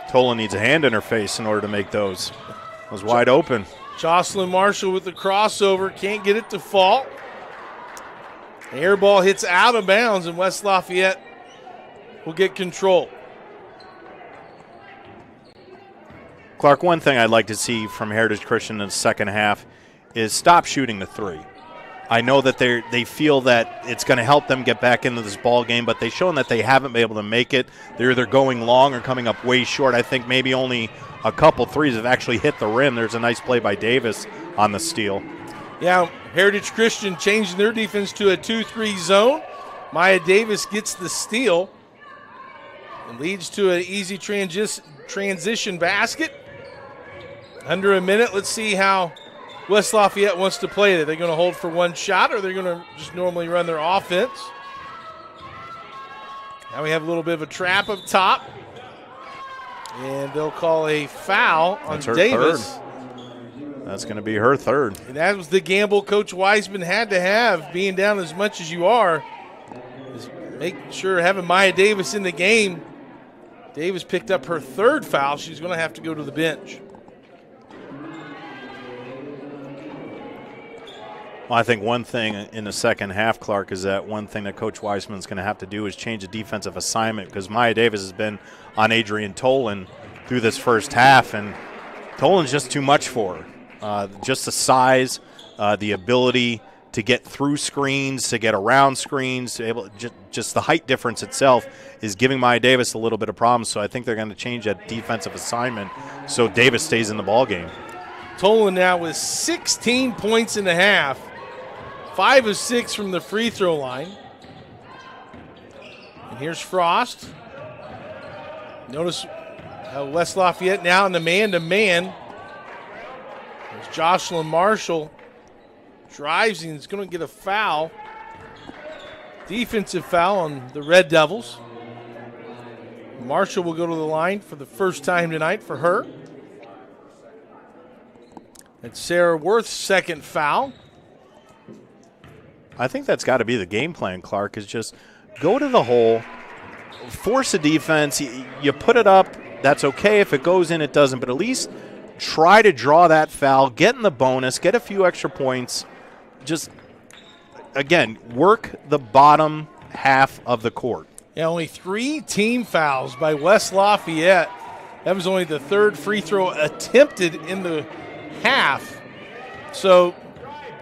Tolan needs a hand in her face in order to make those. It was wide open. Jocelyn Marshall with the crossover. Can't get it to fall. The air ball hits out of bounds, and West Lafayette will get control. Clark, one thing I'd like to see from Heritage Christian in the second half is stop shooting the three. I know that they feel that it's going to help them get back into this ball game, but they've shown that they haven't been able to make it. They're either going long or coming up way short. I think maybe only a couple threes have actually hit the rim. There's a nice play by Davis on the steal. Yeah, Heritage Christian changing their defense to a 2-3 zone. Maya Davis gets the steal and leads to an easy transition basket. Under a minute, let's see how West Lafayette wants to play it. Are they going to hold for one shot, or are they going to just normally run their offense? Now we have a little bit of a trap up top. And they'll call a foul on Davis. Third. That's going to be her third. And that was the gamble Coach Wiseman had to have, being down as much as you are, is making sure having Maya Davis in the game. Davis picked up her third foul. She's going to have to go to the bench. Well, I think one thing in the second half, Clark, is that one thing that Coach Wiseman's going to have to do is change the defensive assignment, because Maya Davis has been on Adrian Tolan through this first half, and Tolan's just too much for her. Just the size, the ability to get through screens, to get around screens, just the height difference itself is giving Maya Davis a little bit of problems. So I think they're going to change that defensive assignment so Davis stays in the ball game. Tolan now with 16 points in the half. 5 of 6 from the free throw line. And here's Frost. Notice West Lafayette now in the man-to-man. There's Jocelyn Marshall. Drives and is going to get a foul. Defensive foul on the Red Devils. Marshall will go to the line for the first time tonight for her. It's Sarah Worth's second foul. I think that's got to be the game plan, Clark, is just go to the hole, force a defense. You put it up, that's okay. If it goes in, it doesn't. But at least try to draw that foul, get in the bonus, get a few extra points. Just, again, work the bottom half of the court. Yeah, only 3 team fouls by West Lafayette. That was only the third free throw attempted in the half. So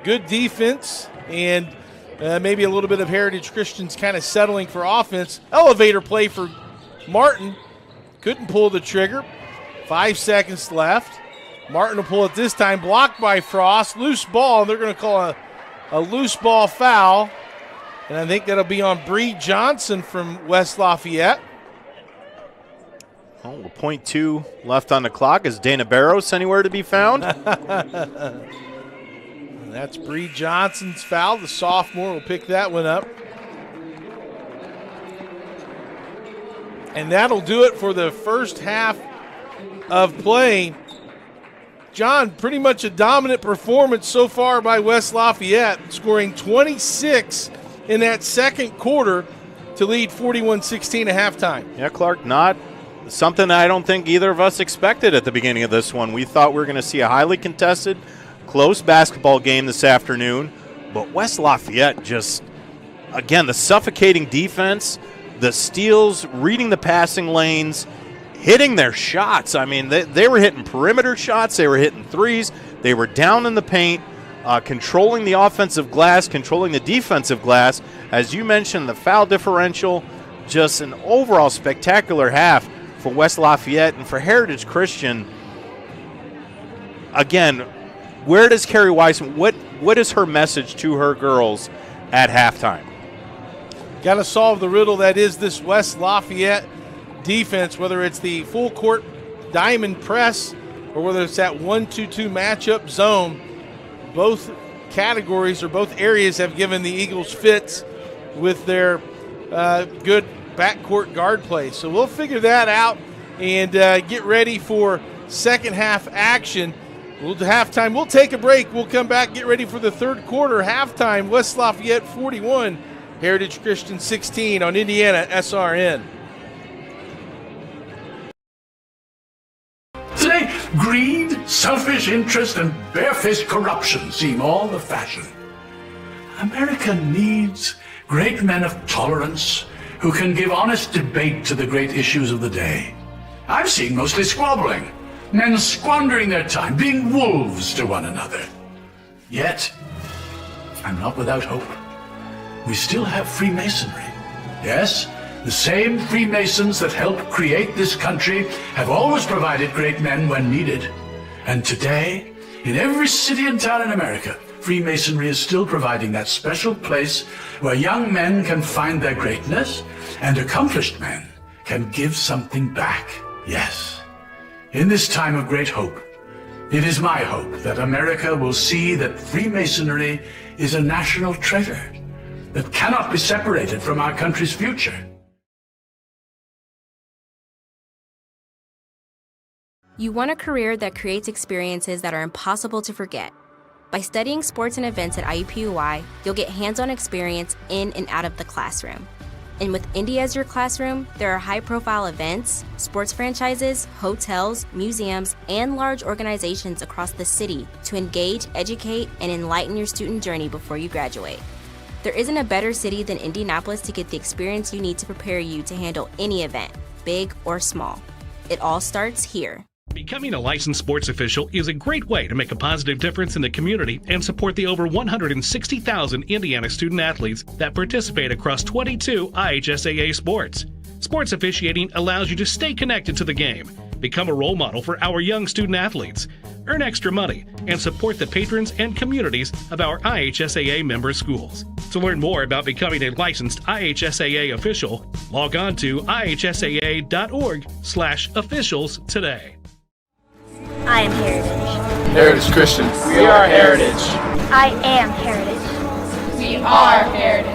good defense and maybe a little bit of Heritage Christian's kind of settling for offense. Elevator play for Martin. Couldn't pull the trigger. 5 seconds left. Martin will pull it this time. Blocked by Frost. Loose ball. They're going to call a loose ball foul. And I think that'll be on Bree Johnson from West Lafayette. Oh, 0.2 left on the clock. Is Dana Barros anywhere to be found? That's Bree Johnson's foul. The sophomore will pick that one up. And that'll do it for the first half of play. John, pretty much a dominant performance so far by West Lafayette, scoring 26 in that second quarter to lead 41-16 at halftime. Yeah, Clark, not something I don't think either of us expected at the beginning of this one. We thought we were going to see a highly contested, close basketball game this afternoon, but West Lafayette just, again, the suffocating defense, the steals, reading the passing lanes, hitting their shots. I mean, they were hitting perimeter shots. They were hitting threes. They were down in the paint, controlling the offensive glass, controlling the defensive glass. As you mentioned, the foul differential, just an overall spectacular half for West Lafayette. And for Heritage Christian, again, where does Carrie Weissman, what is her message to her girls at halftime? Got to solve the riddle that is this West Lafayette defense, whether it's the full court diamond press or whether it's that 1-2-2 matchup zone. Both categories or both areas have given the Eagles fits with their good backcourt guard play. So we'll figure that out and get ready for second half action. We'll do halftime. We'll take a break. We'll come back, get ready for the third quarter. Halftime, West Lafayette 41, Heritage Christian 16 on IndianaSRN. Today, greed, selfish interest, and barefaced corruption seem all the fashion. America needs great men of tolerance who can give honest debate to the great issues of the day. I'm seeing mostly squabbling, men squandering their time, being wolves to one another. Yet, I'm not without hope. We still have Freemasonry. Yes, the same Freemasons that helped create this country have always provided great men when needed. And today, in every city and town in America, Freemasonry is still providing that special place where young men can find their greatness and accomplished men can give something back. Yes, in this time of great hope, it is my hope that America will see that Freemasonry is a national treasure that cannot be separated from our country's future. You want a career that creates experiences that are impossible to forget. By studying sports and events at IUPUI, you'll get hands-on experience in and out of the classroom. And with Indy as your classroom, there are high-profile events, sports franchises, hotels, museums, and large organizations across the city to engage, educate, and enlighten your student journey before you graduate. There isn't a better city than Indianapolis to get the experience you need to prepare you to handle any event, big or small. It all starts here. Becoming a licensed sports official is a great way to make a positive difference in the community and support the over 160,000 Indiana student athletes that participate across 22 IHSAA sports. Sports officiating allows you to stay connected to the game, become a role model for our young student athletes, earn extra money, and support the patrons and communities of our IHSAA member schools. To learn more about becoming a licensed IHSAA official, log on to ihsaa.org/officials today. I am Heritage. Heritage Christian. We are Heritage. I am Heritage. We are Heritage.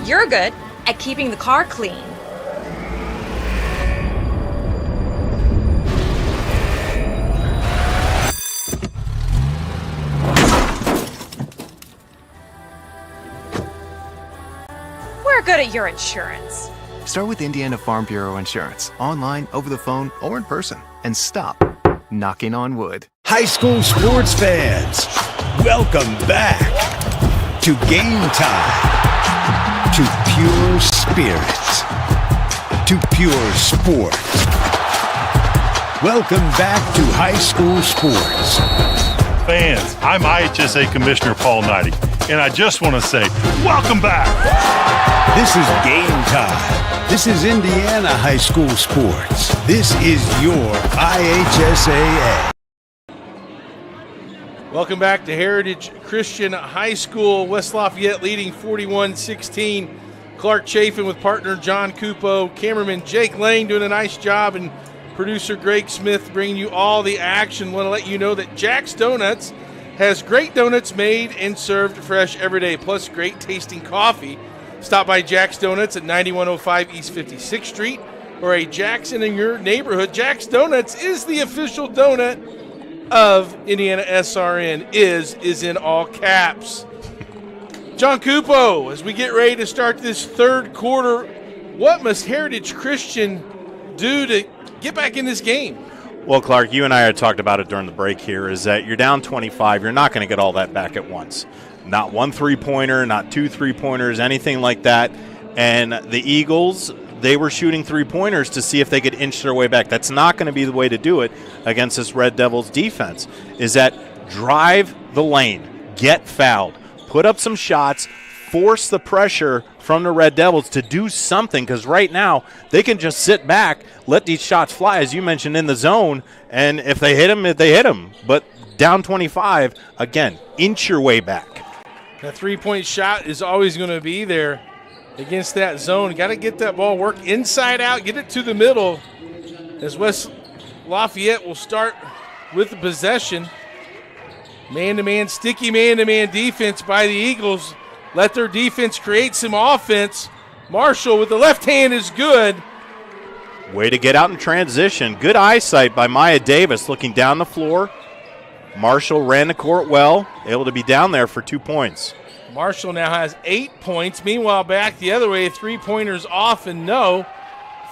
You're good at keeping the car clean. We're good at your insurance. Start with Indiana Farm Bureau Insurance, online, over the phone, or in person, and stop knocking on wood. High school sports fans, welcome back to Game Time, to pure spirit, to pure sport. Welcome back to high school sports. Fans, I'm IHSAA Commissioner Paul Knighty, and I just want to say, welcome back. This is Game Time. This is Indiana high school sports. This is your IHSAA. Welcome back to Heritage Christian High School. West Lafayette leading 41-16. Clark Chafin with partner John Cupo, cameraman Jake Lane doing a nice job, and producer Greg Smith bringing you all the action. Want to let you know that Jack's Donuts has great donuts made and served fresh every day, plus great tasting coffee. Stop by Jack's Donuts at 9105 East 56th Street or a Jackson in your neighborhood. Jack's Donuts is the official donut of IndianaSRN. Is in all caps. John Cupo, as we get ready to start this third quarter, what must Heritage Christian do to get back in this game? Well, Clark, you and I had talked about it during the break here, is that you're down 25. You're not going to get all that back at once. Not one three-pointer, not two three-pointers, anything like that. And the Eagles, they were shooting three-pointers to see if they could inch their way back. That's not going to be the way to do it against this Red Devils defense, is that drive the lane, get fouled, put up some shots, force the pressure from the Red Devils to do something, because right now they can just sit back, let these shots fly, as you mentioned, in the zone, and if they hit them, they hit them. But down 25, again, inch your way back. That three-point shot is always going to be there against that zone. Got to get that ball work inside out, get it to the middle, as West Lafayette will start with the possession. Man-to-man, sticky man-to-man defense by the Eagles. Let their defense create some offense. Marshall with the left hand is good. Way to get out in transition. Good eyesight by Maya Davis looking down the floor. Marshall ran the court well, able to be down there for 2 points. Marshall now has 8 points. Meanwhile, back the other way, three-pointers off and no.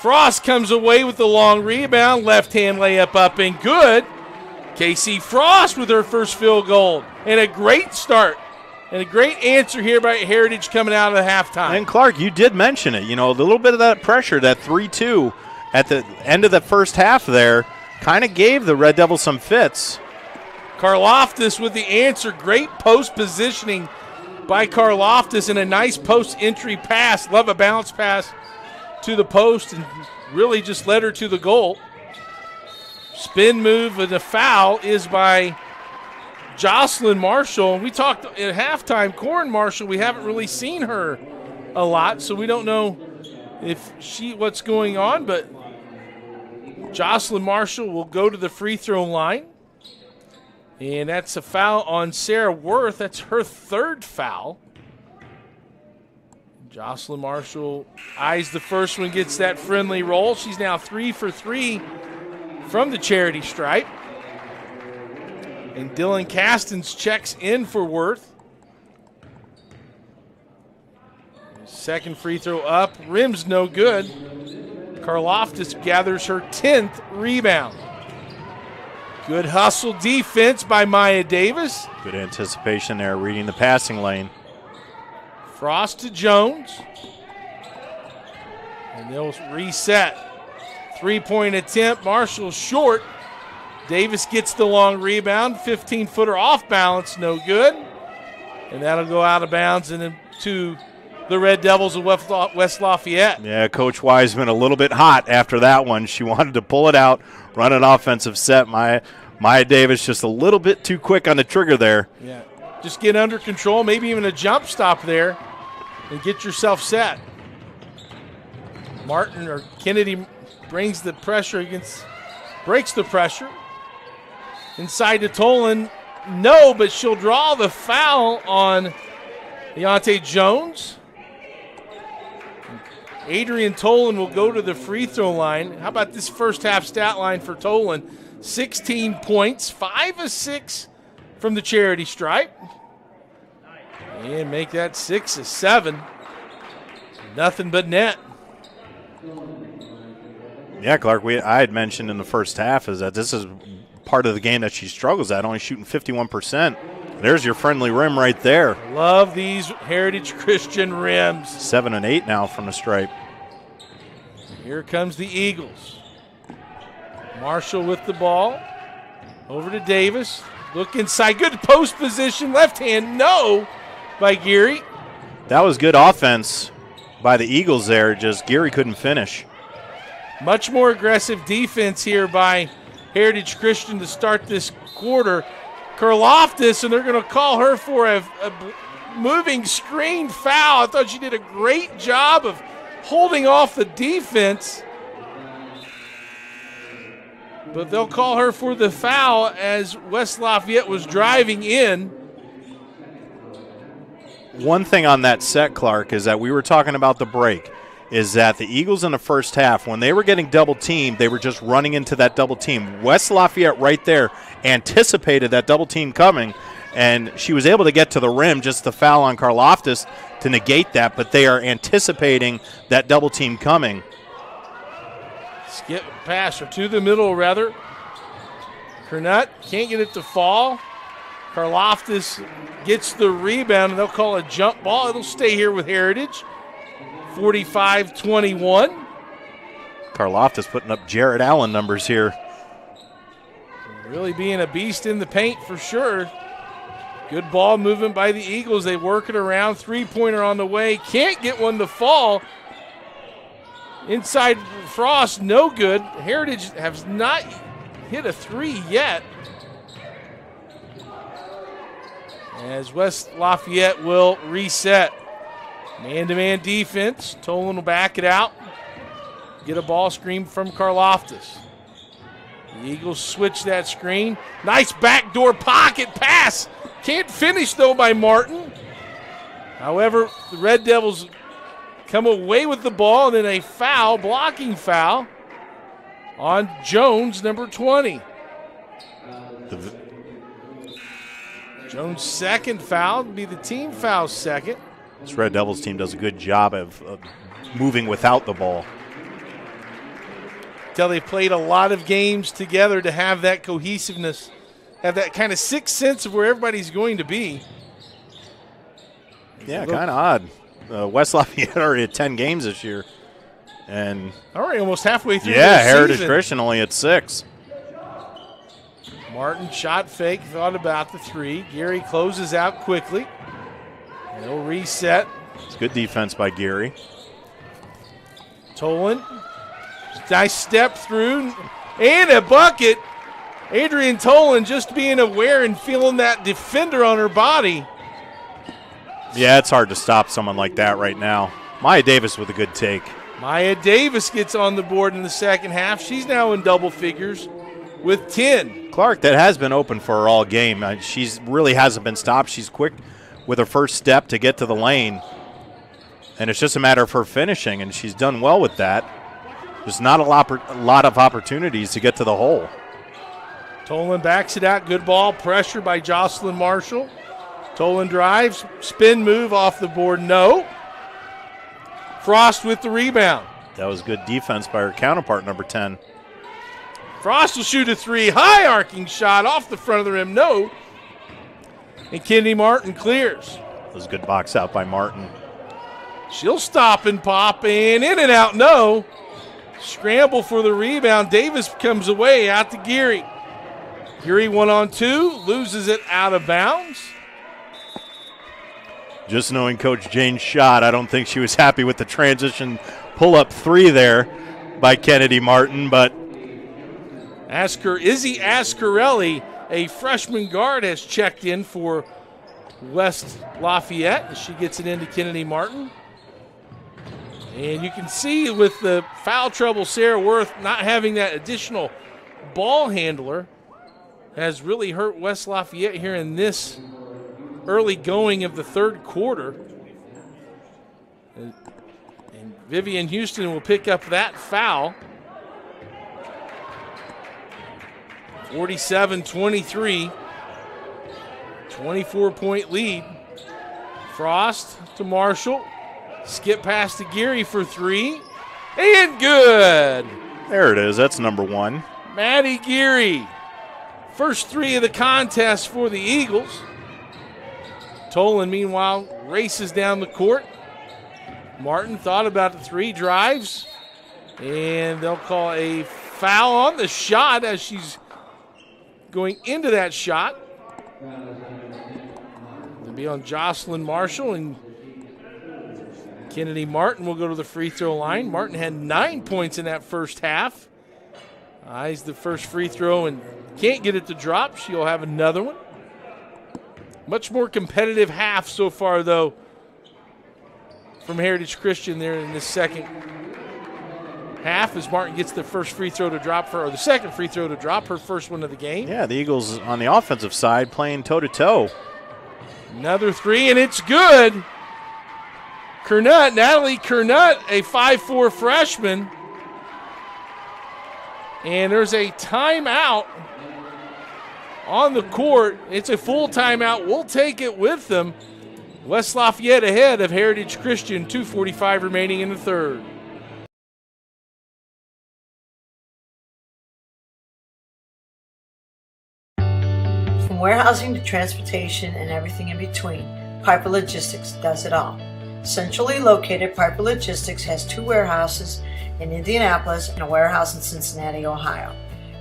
Frost comes away with the long rebound. Left-hand layup up and good. Casey Frost with her first field goal. And a great start. And a great answer here by Heritage coming out of the halftime. And, Clark, you did mention it. You know, a little bit of that pressure, that 3-2 at the end of the first half there, kind of gave the Red Devils some fits. Karloftis with the answer. Great post positioning by Karloftis and a nice post entry pass. Love a bounce pass to the post and really just led her to the goal. Spin move and the foul is by Jocelyn Marshall. We talked at halftime, Corin Marshall, we haven't really seen her a lot, so we don't know what's going on, but Jocelyn Marshall will go to the free throw line. And that's a foul on Sarah Worth. That's her third foul. Jocelyn Marshall eyes the first one, gets that friendly roll. She's now 3 for 3 from the charity stripe. And Dylan Castens checks in for Worth. Second free throw up. Rim's no good. Karloftis gathers her 10th rebound. Good hustle defense by Maya Davis. Good anticipation there, reading the passing lane. Frost to Jones. And they'll reset. Three-point attempt. Marshall short. Davis gets the long rebound. 15-footer off balance, no good. And that'll go out of bounds and into the Red Devils of West Lafayette. Yeah, Coach Wiseman a little bit hot after that one. She wanted to pull it out, run an offensive set. Maya Davis just a little bit too quick on the trigger there. Yeah, just get under control, maybe even a jump stop there, and get yourself set. Kennedy brings the pressure breaks the pressure. Inside to Tolan, no, but she'll draw the foul on Deontay Jones. Adrian Tolan will go to the free throw line. How about this first half stat line for Tolan? 16 points, 5 of 6 from the charity stripe. And make that 6 of 7. Nothing but net. Yeah, Clark, I had mentioned in the first half is that this is part of the game that she struggles at, only shooting 51%. There's your friendly rim right there. Love these Heritage Christian rims. 7 and 8 now from the stripe. Here comes the Eagles. Marshall with the ball. Over to Davis. Look inside. Good post position. Left hand, no, by Geary. That was good offense by the Eagles there. Just Geary couldn't finish. Much more aggressive defense here by Heritage Christian to start this quarter. Karloftis, and they're going to call her for a moving screen foul. I thought she did a great job of holding off the defense. But they'll call her for the foul as West Lafayette was driving in. One thing on that set, Clark, is that we were talking about the break, is that the Eagles in the first half, when they were getting double teamed, they were just running into that double team. West Lafayette right there anticipated that double team coming, and she was able to get to the rim, just the foul on Karloftis to negate that, but they are anticipating that double team coming. Skip pass, or to the middle, rather. Kernut can't get it to fall. Karloftis gets the rebound, and they'll call a jump ball. It'll stay here with Heritage. 45-21. Karloftis putting up Jared Allen numbers here. Really being a beast in the paint for sure. Good ball movement by the Eagles. They work it around. Three-pointer on the way. Can't get one to fall. Inside Frost, no good. Heritage has not hit a three yet. As West Lafayette will reset. Man-to-man defense. Tolan will back it out. Get a ball screen from Karloftis. The Eagles switch that screen. Nice backdoor pocket pass. Can't finish, though, by Martin. However, the Red Devils come away with the ball, and then a foul, blocking foul, on Jones, number 20. Jones' second foul would be the team foul second. This Red Devils team does a good job of moving without the ball. Until they played a lot of games together to have that cohesiveness, have that kind of sixth sense of where everybody's going to be. Yeah, kind of odd. West Lafayette already had 10 games this year. And already almost halfway through yeah, the Heritage season. Christian only at 6. Martin shot fake, thought about the three. Geary closes out quickly. They'll reset. It's good defense by Geary. Tolan, nice step through, and a bucket. Adrian Tolan just being aware and feeling that defender on her body. Yeah, it's hard to stop someone like that right now. Maya Davis with a good take. Maya Davis gets on the board in the second half. She's now in double figures with 10. Clark, that has been open for her all game. She's really hasn't been stopped. She's quick with her first step to get to the lane. And it's just a matter of her finishing, and she's done well with that. There's not a lot of opportunities to get to the hole. Tolan backs it out. Good ball. Pressure by Jocelyn Marshall. Tolan drives. Spin move off the board. No. Frost with the rebound. That was good defense by her counterpart, number 10. Frost will shoot a three. High arcing shot off the front of the rim. No. And Kennedy Martin clears. That was a good box out by Martin. She'll stop and pop, and in and out, no. Scramble for the rebound. Davis comes away out to Geary. Geary 1-on-2, loses it out of bounds. Just knowing Coach Jane's shot, I don't think she was happy with the transition pull-up three there by Kennedy Martin, but Izzy Ascarelli, a freshman guard, has checked in for West Lafayette as she gets it into Kennedy Martin. And you can see with the foul trouble, Sarah Worth not having that additional ball handler has really hurt West Lafayette here in this early going of the third quarter. And Vivian Houston will pick up that foul. 47-23. 24-point lead. Frost to Marshall. Skip pass to Geary for three. And good. There it is. That's number one. Maddie Geary. First three of the contest for the Eagles. Tolan, meanwhile, races down the court. Martin thought about the three, drives. And they'll call a foul on the shot as she's going into that shot. It'll be on Jocelyn Marshall, and Kennedy Martin will go to the free throw line. Martin had 9 points in that first half. Eyes the first free throw and can't get it to drop. She'll have another one. Much more competitive half so far, though, from Heritage Christian there in this second half, as Martin gets the first free throw to drop for, or the second free throw to drop, her first one of the game. Yeah, the Eagles on the offensive side playing toe-to-toe. Another three, and it's good. Natalie Kernut, a 5'4" freshman. And there's a timeout on the court. It's a full timeout. We'll take it with them. West Lafayette ahead of Heritage Christian, 2:45 remaining in the third. From warehousing to transportation and everything in between, Piper Logistics does it all. Centrally located, Piper Logistics has 2 warehouses in Indianapolis and a warehouse in Cincinnati, Ohio.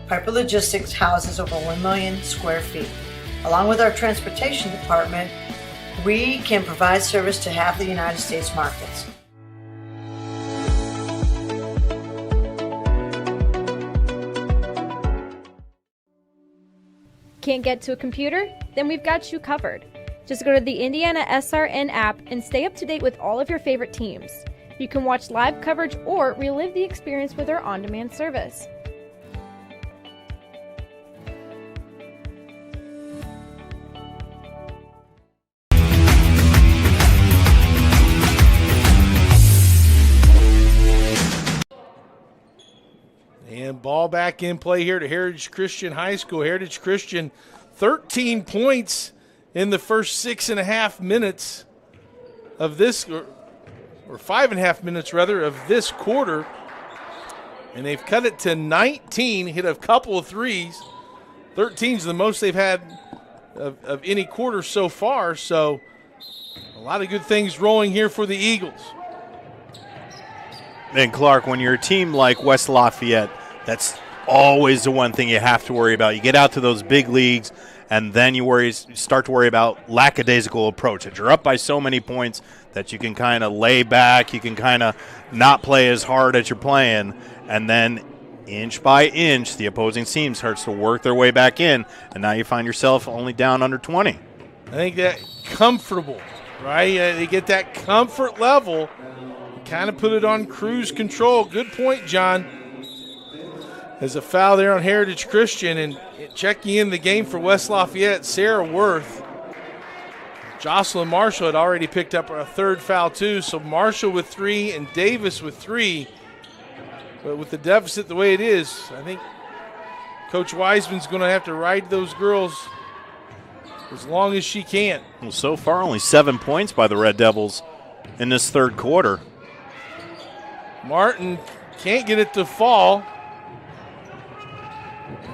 Piper Logistics houses over 1 million square feet. Along with our transportation department, we can provide service to half the United States markets. Can't get to a computer? Then we've got you covered. Just go to the IndianaSRN app and stay up to date with all of your favorite teams. You can watch live coverage or relive the experience with our on-demand service. And ball back in play here to Heritage Christian High School. Heritage Christian, 13 points in the first 6.5 minutes of this, or 5.5 minutes rather, of this quarter. And they've cut it to 19, hit a couple of threes. 13 is the most they've had of any quarter so far. So a lot of good things rolling here for the Eagles. And Clark, when you're a team like West Lafayette, that's always the one thing you have to worry about. You get out to those big leagues, and then you start to worry about lackadaisical approach. If you're up by so many points that you can kind of lay back, you can kind of not play as hard as you're playing, and then inch by inch, the opposing team starts to work their way back in, and now you find yourself only down under 20. I think that comfortable, right? They get that comfort level, kind of put it on cruise control. Good point, John. There's a foul there on Heritage Christian, and checking in the game for West Lafayette, Sarah Worth. Jocelyn Marshall had already picked up a third foul too, so Marshall with 3 and Davis with 3. But with the deficit the way it is, I think Coach Wiseman's going to have to ride those girls as long as she can. Well, so far only 7 points by the Red Devils in this third quarter. Martin can't get it to fall.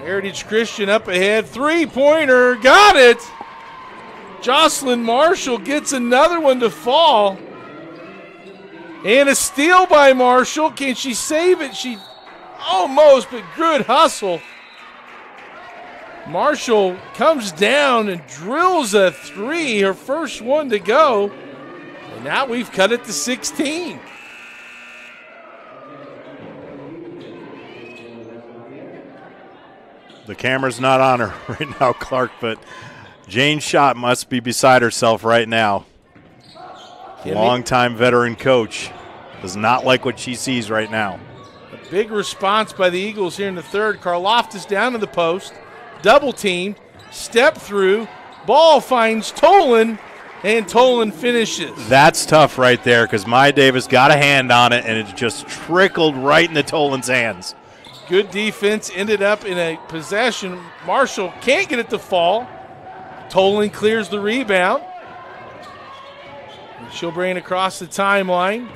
Heritage Christian up ahead. Three-pointer. Got it. Jocelyn Marshall gets another one to fall. And a steal by Marshall. Can she save it? She almost, but good hustle. Marshall comes down and drills a three, her first one to go. And now we've cut it to 16. The camera's not on her right now, Clark, but Jane Schott must be beside herself right now. Longtime veteran coach does not like what she sees right now. A big response by the Eagles here in the third. Karloftis down to the post, double teamed, step through, ball finds Tolan, And Tolan finishes. That's tough right there because Maya Davis got a hand on it, and it just trickled right into Tolan's hands. Good defense, ended up in a possession. Marshall can't get it to fall. Tolan clears the rebound. And she'll bring it across the timeline.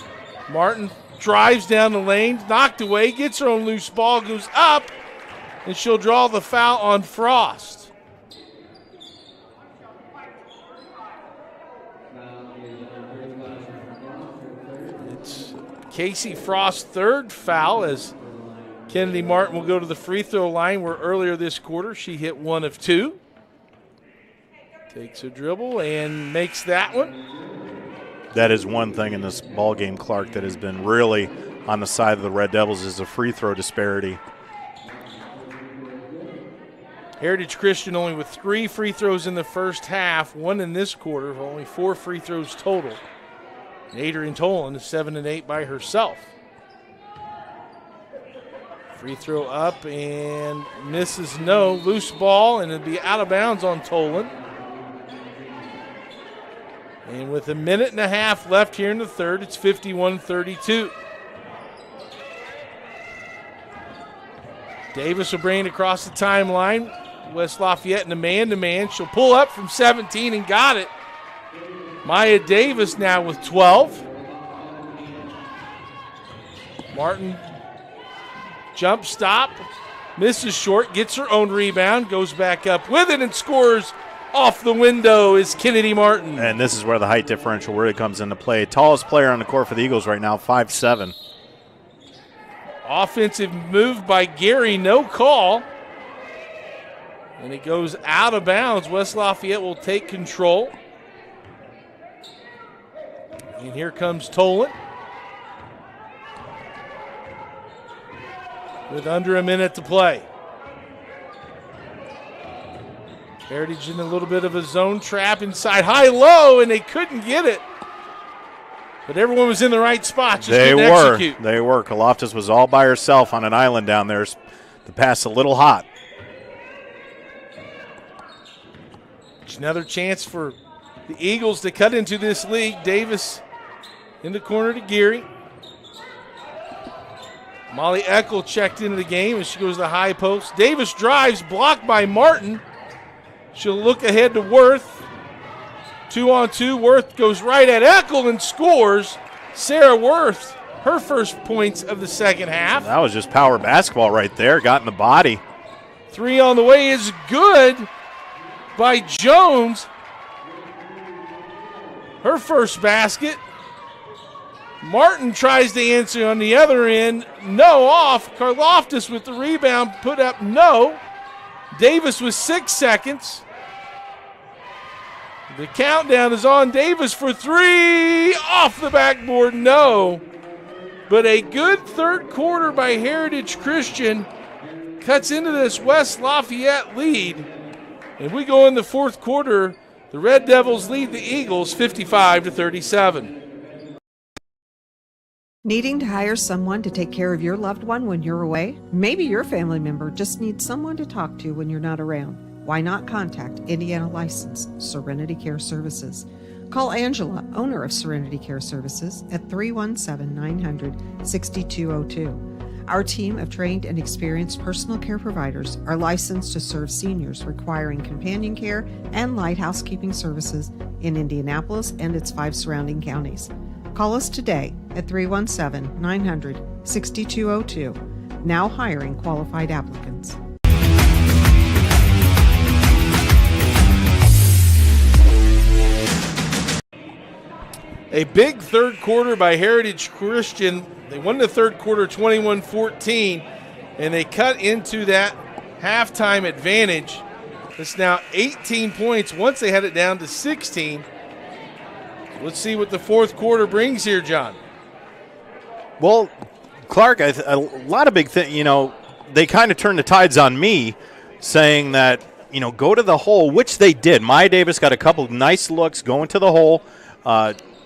Martin drives down the lane, knocked away, gets her own loose ball, goes up, and she'll draw the foul on Frost. It's Casey Frost's third foul as Kennedy Martin will go to the free throw line, where earlier this quarter she hit 1 of 2. Takes a dribble and makes that one. That is one thing in this ball game, Clark, that has been really on the side of the Red Devils is the free throw disparity. Heritage Christian only with 3 free throws in the first half, 1 in this quarter, only 4 free throws total. And Adrian Tolan is 7 and 8 by herself. Free throw up and misses, no. Loose ball, and it'll be out of bounds on Tolan. And with a minute and a half left here in the third, it's 51-32. Davis will bring it across the timeline. West Lafayette in a man-to-man. She'll pull up from 17 and got it. Maya Davis now with 12. Martin jump stop, misses short, gets her own rebound, goes back up with it and scores off the window is Kennedy Martin. And this is where the height differential really comes into play. Tallest player on the court for the Eagles right now, 5'7". Offensive move by Gary, no call. And it goes out of bounds. West Lafayette will take control. And here comes Tolan. With under a minute to play. Heritage in a little bit of a zone trap inside high-low, and they couldn't get it. But everyone was in the right spot. Just They didn't were. execute. They were. Kaloftis was all by herself on an island down there. The pass a little hot. It's another chance for the Eagles to cut into this league. Davis in the corner to Geary. Molly Eckel checked into the game as she goes to the high post. Davis drives, blocked by Martin. She'll look ahead to Worth. 2-on-2. Worth goes right at Eckel and scores. Sarah Worth, her first points of the second half. That was just power basketball right there. Got in the body. 3 on the way is good by Jones. Her first basket. Martin tries to answer on the other end. No off. Karloftis with the rebound put up no. Davis with 6 seconds. The countdown is on. Davis for 3. Off the backboard, no. But a good third quarter by Heritage Christian cuts into this West Lafayette lead. And we go in the fourth quarter. The Red Devils lead the Eagles 55-37. Needing to hire someone to take care of your loved one when you're away? Maybe your family member just needs someone to talk to when you're not around. Why not contact Indiana licensed Serenity Care Services? Call Angela, owner of Serenity Care Services, at 317-900-6202. Our team of trained and experienced personal care providers are licensed to serve seniors requiring companion care and light housekeeping services in Indianapolis and its 5 surrounding counties. Call us today at 317-900-6202. Now hiring qualified applicants. A big third quarter by Heritage Christian. They won the third quarter 21-14, and they cut into that halftime advantage. It's now 18 points once they had it down to 16. Let's see what the fourth quarter brings here, John. Well, Clark, a lot of big things, they kind of turned the tides on me saying that, go to the hole, which they did. Maya Davis got a couple nice looks going to the hole.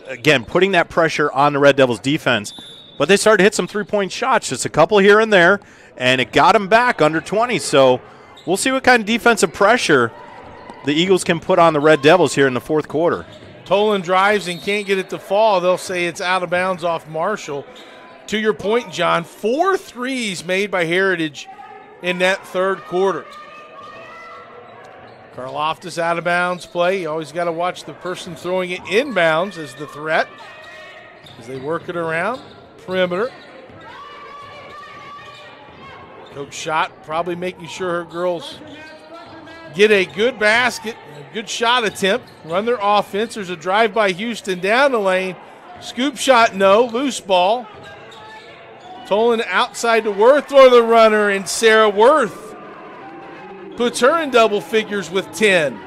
Again, putting that pressure on the Red Devils defense. But they started to hit some three-point shots, just a couple here and there, and it got them back under 20. So we'll see what kind of defensive pressure the Eagles can put on the Red Devils here in the fourth quarter. Tolan drives and can't get it to fall. They'll say it's out of bounds off Marshall. To your point, John, 4 threes made by Heritage in that third quarter. Karloftis out of bounds play. You always got to watch the person throwing it inbounds as the threat as they work it around. Perimeter. Coach Schott probably making sure her girls get a good basket, a good shot attempt, run their offense. There's a drive by Houston down the lane. Scoop shot, no. Loose ball. Tolan outside to Worth, throw the runner, and Sarah Worth puts her in double figures with 10.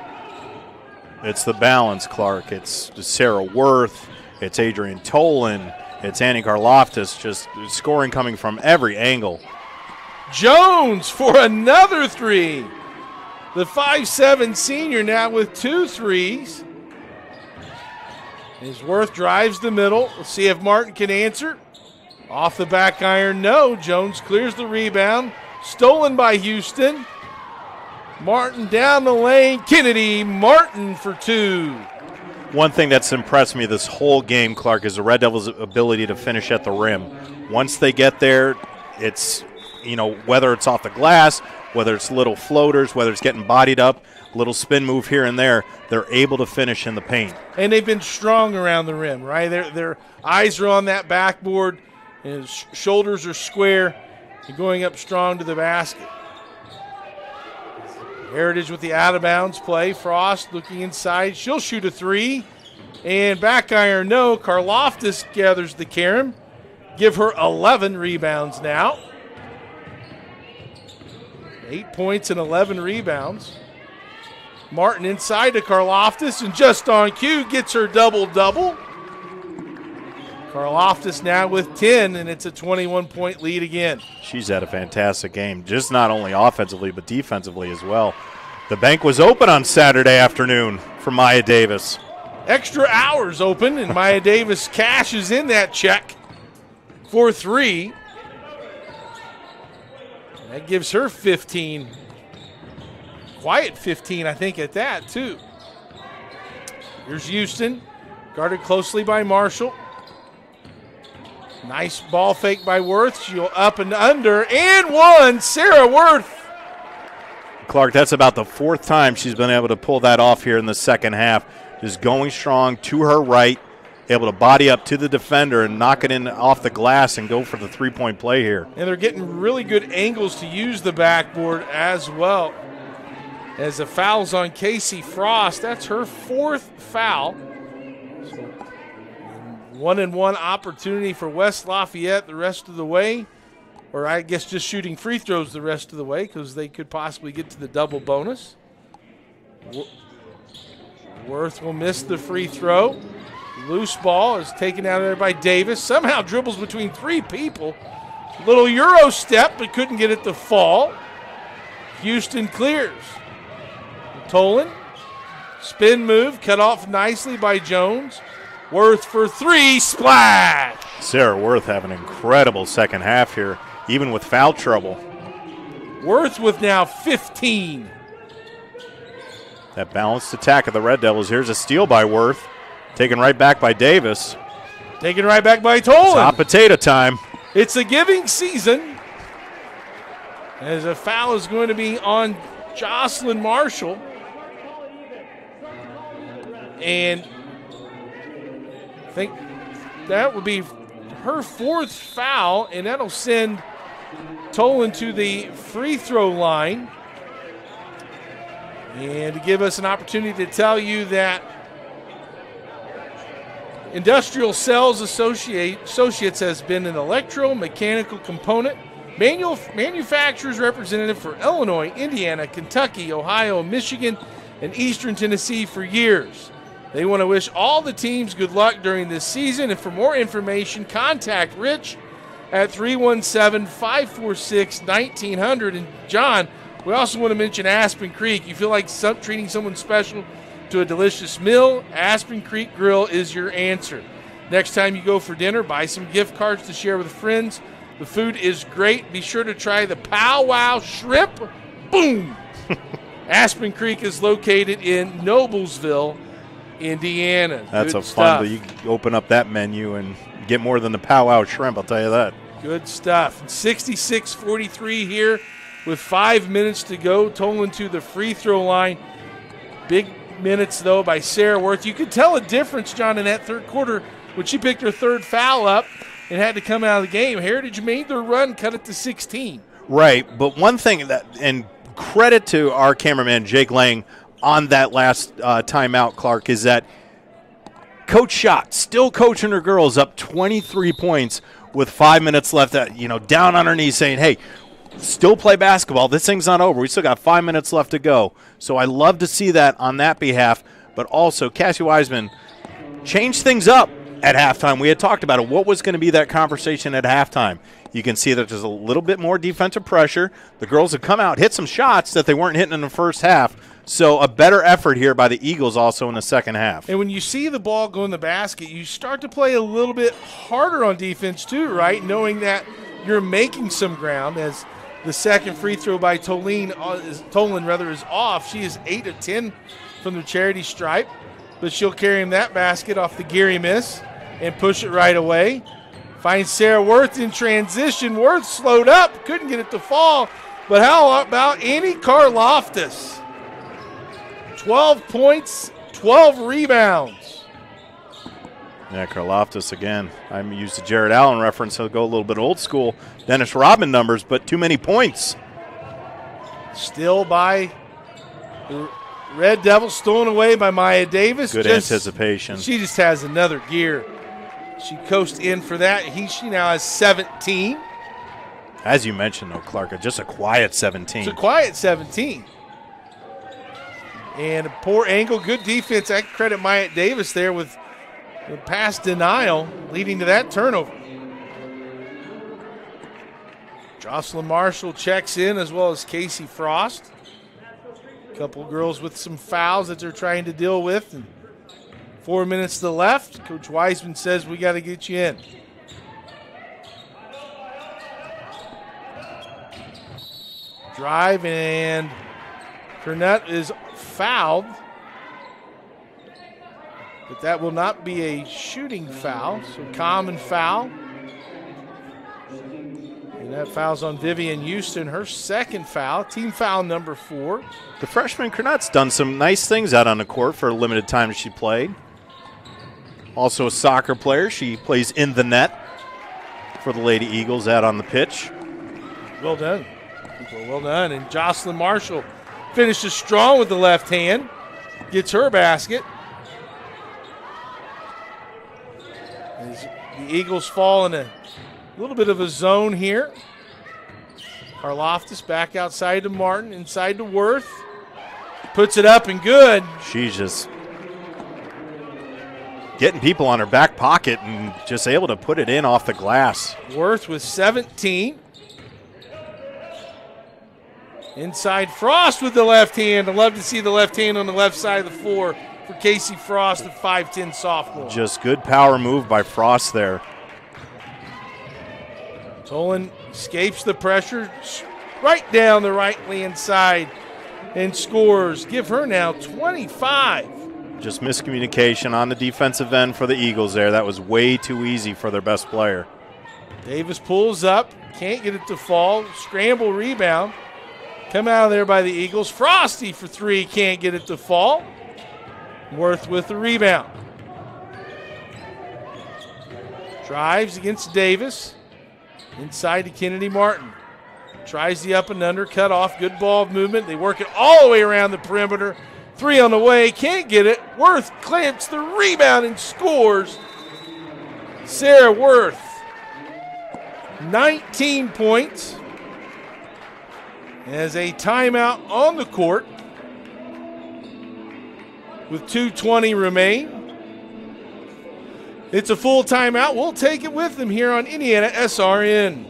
It's the balance, Clark. It's Sarah Worth. It's Adrian Tolan. It's Annie Karloftis, just scoring coming from every angle. Jones for another three. The 5'7" senior now with 2 threes. As Worth drives the middle. Let's see if Martin can answer. Off the back iron, no. Jones clears the rebound. Stolen by Houston. Martin down the lane. Kennedy, Martin for 2. One thing that's impressed me this whole game, Clark, is the Red Devils' ability to finish at the rim. Once they get there, it's, whether it's off the glass, whether it's little floaters, whether it's getting bodied up, little spin move here and there, they're able to finish in the paint. And they've been strong around the rim, right? Their eyes are on that backboard, and his shoulders are square, and going up strong to the basket. Heritage with the out-of-bounds play. Frost looking inside. She'll shoot a 3. And back iron, no. Karloftis gathers the carom. Give her 11 rebounds now. 8 points and 11 rebounds. Martin inside to Karloftis, and just on cue gets her double-double. Karloftis now with 10, and it's a 21-point lead again. She's had a fantastic game, just not only offensively but defensively as well. The bank was open on Saturday afternoon for Maya Davis. Extra hours open, and Maya Davis cashes in that check for 3. That gives her 15. Quiet 15, I think, at that, too. Here's Houston, guarded closely by Marshall. Nice ball fake by Worth. She'll up and under, and one. Sarah Worth. Clark, that's about the 4th time she's been able to pull that off here in the second half. Just going strong to her right, able to body up to the defender and knock it in off the glass and go for the 3-point play here. And they're getting really good angles to use the backboard as well. As the foul's on Casey Frost. That's her 4th foul. So 1-and-1 opportunity for West Lafayette the rest of the way. Or I guess just shooting free throws the rest of the way because they could possibly get to the double bonus. Worth will miss the free throw. Loose ball is taken out of there by Davis. Somehow dribbles between 3 people. Little Euro step, but couldn't get it to fall. Houston clears. Tolan, spin move, cut off nicely by Jones. Worth for 3, splash! Sarah Worth having an incredible second half here, even with foul trouble. Worth with now 15. That balanced attack of the Red Devils. Here's a steal by Worth, taken right back by Davis. Taken right back by Tolan. It's hot potato time. It's a giving season. As a foul is going to be on Jocelyn Marshall. And I think that would be her 4th foul, and that'll send Tolan to the free throw line. And to give us an opportunity to tell you that Industrial Cells Associates has been an electromechanical component manufacturer's representative for Illinois, Indiana, Kentucky, Ohio, Michigan, and Eastern Tennessee for years. They want to wish all the teams good luck during this season, and for more information, contact Rich at 317-546-1900. And John, we also want to mention Aspen Creek. You feel like treating someone special to a delicious meal? Aspen Creek Grill is your answer. Next time you go for dinner, buy some gift cards to share with friends. The food is great. Be sure to try the Pow Wow Shrimp. Boom! Aspen Creek is located in Noblesville, Indiana. That's Good a stuff. fun. You can open up that menu and get more than the powwow shrimp, I'll tell you that. Good stuff. 66-43 here with 5 minutes to go. Tolan to the free throw line. Big minutes, though, by Sarah Worth. You could tell a difference, John, in that third quarter when she picked her third foul up and had to come out of the game. Heritage made their run, cut it to 16. Right, but one thing that, and credit to our cameraman, Jake Lang, on that last timeout, Clark, is that Coach Schott still coaching her girls up 23 points with 5 minutes left, down on her knees saying, hey, still play basketball. This thing's not over. We still got 5 minutes left to go. So I love to see that on that behalf, but also Cassie Wiseman changed things up at halftime. We had talked about it. What was going to be that conversation at halftime? You can see that there's a little bit more defensive pressure. The girls have come out, hit some shots that they weren't hitting in the first half. So a better effort here by the Eagles also in the second half. And when you see the ball go in the basket, you start to play a little bit harder on defense too, right? Knowing that you're making some ground as the second free throw by Tolan is off. She is 8 of 10 from the charity stripe, but she'll carry him that basket off the Geary miss and push it right away. Finds Sarah Worth in transition. Worth slowed up, couldn't get it to fall. But how about Annie Karloftis? 12 points, 12 rebounds. Yeah, Karloftis again. I used the Jared Allen reference. He'll go a little bit old school. Dennis Rodman numbers, but too many points. Still by the Red Devils, stolen away by Maya Davis. Good anticipation. She just has another gear. She coasted in for that. She now has 17. As you mentioned, though, Clark, just a quiet 17. It's a quiet 17. And a poor angle, good defense. I credit Maya Davis there with the pass denial leading to that turnover. Jocelyn Marshall checks in as well as Casey Frost. A couple girls with some fouls that they're trying to deal with. And 4 minutes to left. Coach Wiseman says we got to get you in. Drive, and Kernett is fouled. But that will not be a shooting foul, so common foul. And that foul's on Vivian Houston, her second foul, team foul number 4. The freshman Kernett's done some nice things out on the court for a limited time she played. Also a soccer player. She plays in the net for the Lady Eagles out on the pitch. Well done. Well done. And Jocelyn Marshall finishes strong with the left hand. Gets her basket. As the Eagles fall in a little bit of a zone here. Karloftis back outside to Martin, inside to Worth. Puts it up and good. She's just getting people on her back pocket and just able to put it in off the glass. Worth with 17. Inside Frost with the left hand. I love to see the left hand on the left side of the floor for Casey Frost, the 5'10 sophomore. Just good power move by Frost there. Tolan escapes the pressure right down the right-hand side and scores. Give her now 25. Just miscommunication on the defensive end for the Eagles there. That was way too easy for their best player. Davis pulls up, can't get it to fall. Scramble rebound. Come out of there by the Eagles. Frosty for 3, can't get it to fall. Worth with the rebound. Drives against Davis. Inside to Kennedy Martin. Tries the up and under, cut off. Good ball movement. They work it all the way around the perimeter. 3 on the way, can't get it. Worth clamps the rebound and scores. Sarah Worth, 19 points. As a timeout on the court with 2:20 remain. It's a full timeout. We'll take it with them here on IndianaSRN.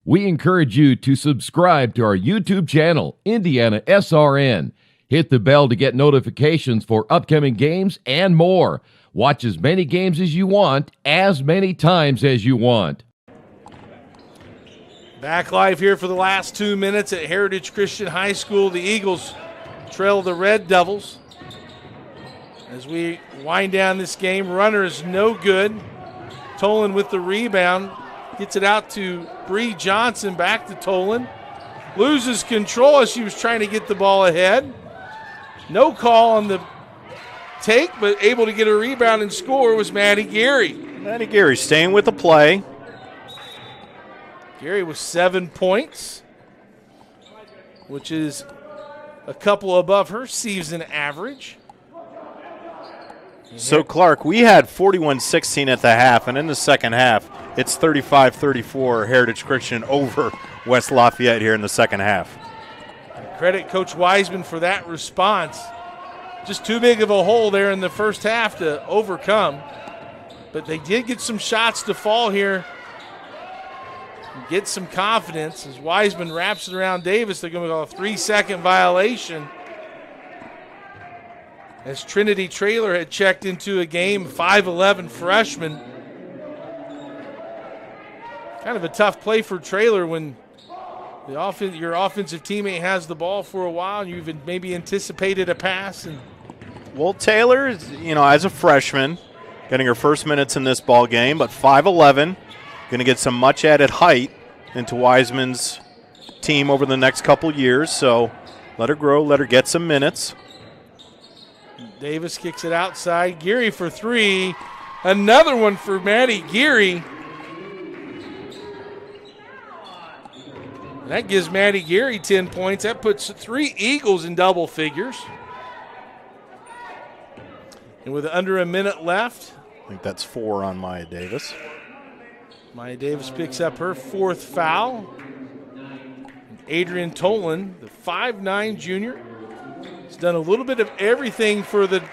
We encourage you to subscribe to our YouTube channel, IndianaSRN. Hit the bell to get notifications for upcoming games and more. Watch as many games as you want, as many times as you want. Back live here for the last 2 minutes at Heritage Christian High School. The Eagles trail the Red Devils. As we wind down this game, runner is no good. Tolan with the rebound. Gets it out to Bree Johnson, back to Tolan. Loses control as she was trying to get the ball ahead. No call on the take, but able to get a rebound and score was Maddie Gary. Maddie Gary staying with the play. Gary with 7 points, which is a couple above her season average. So, Clark, we had 41-16 at the half, and in the second half, it's 35-34 Heritage Christian over West Lafayette here in the second half. Credit Coach Wiseman for that response. Just too big of a hole there in the first half to overcome. But they did get some shots to fall here. Get some confidence as Wiseman wraps it around Davis. They're going to go a 3-second violation. As Trinity Traylor had checked into a game, 5'11" freshman. Kind of a tough play for Traylor when your offensive teammate has the ball for a while and you've maybe anticipated a pass. Well, Taylor, as a freshman, getting her first minutes in this ball game, but 5'11", going to get some much added height into Wiseman's team over the next couple years. So let her grow, let her get some minutes. Davis kicks it outside. Geary for three. Another one for Maddie Geary. That gives Maddie Geary 10 points. That puts 3 Eagles in double figures. And with under a minute left. I think that's 4 on Maya Davis. Maya Davis picks up her 4th foul. Adrian Tolan, the 5'9" junior, has done a little bit of everything for the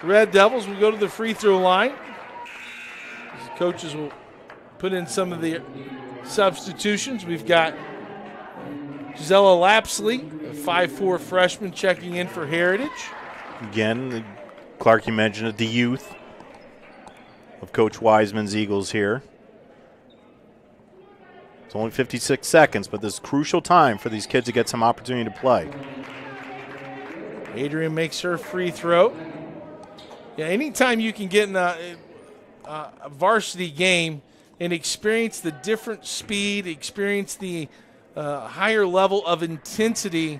Red Devils. We go to the free throw line. The coaches will put in some of the substitutions. We've got Gisela Lapsley, a 5'4" freshman, checking in for Heritage. Again, Clark, you mentioned it, the youth of Coach Wiseman's Eagles here. It's only 56 seconds, but this is crucial time for these kids to get some opportunity to play. Adrian makes her free throw. Yeah, anytime you can get in a varsity game and experience the different speed, experience the higher level of intensity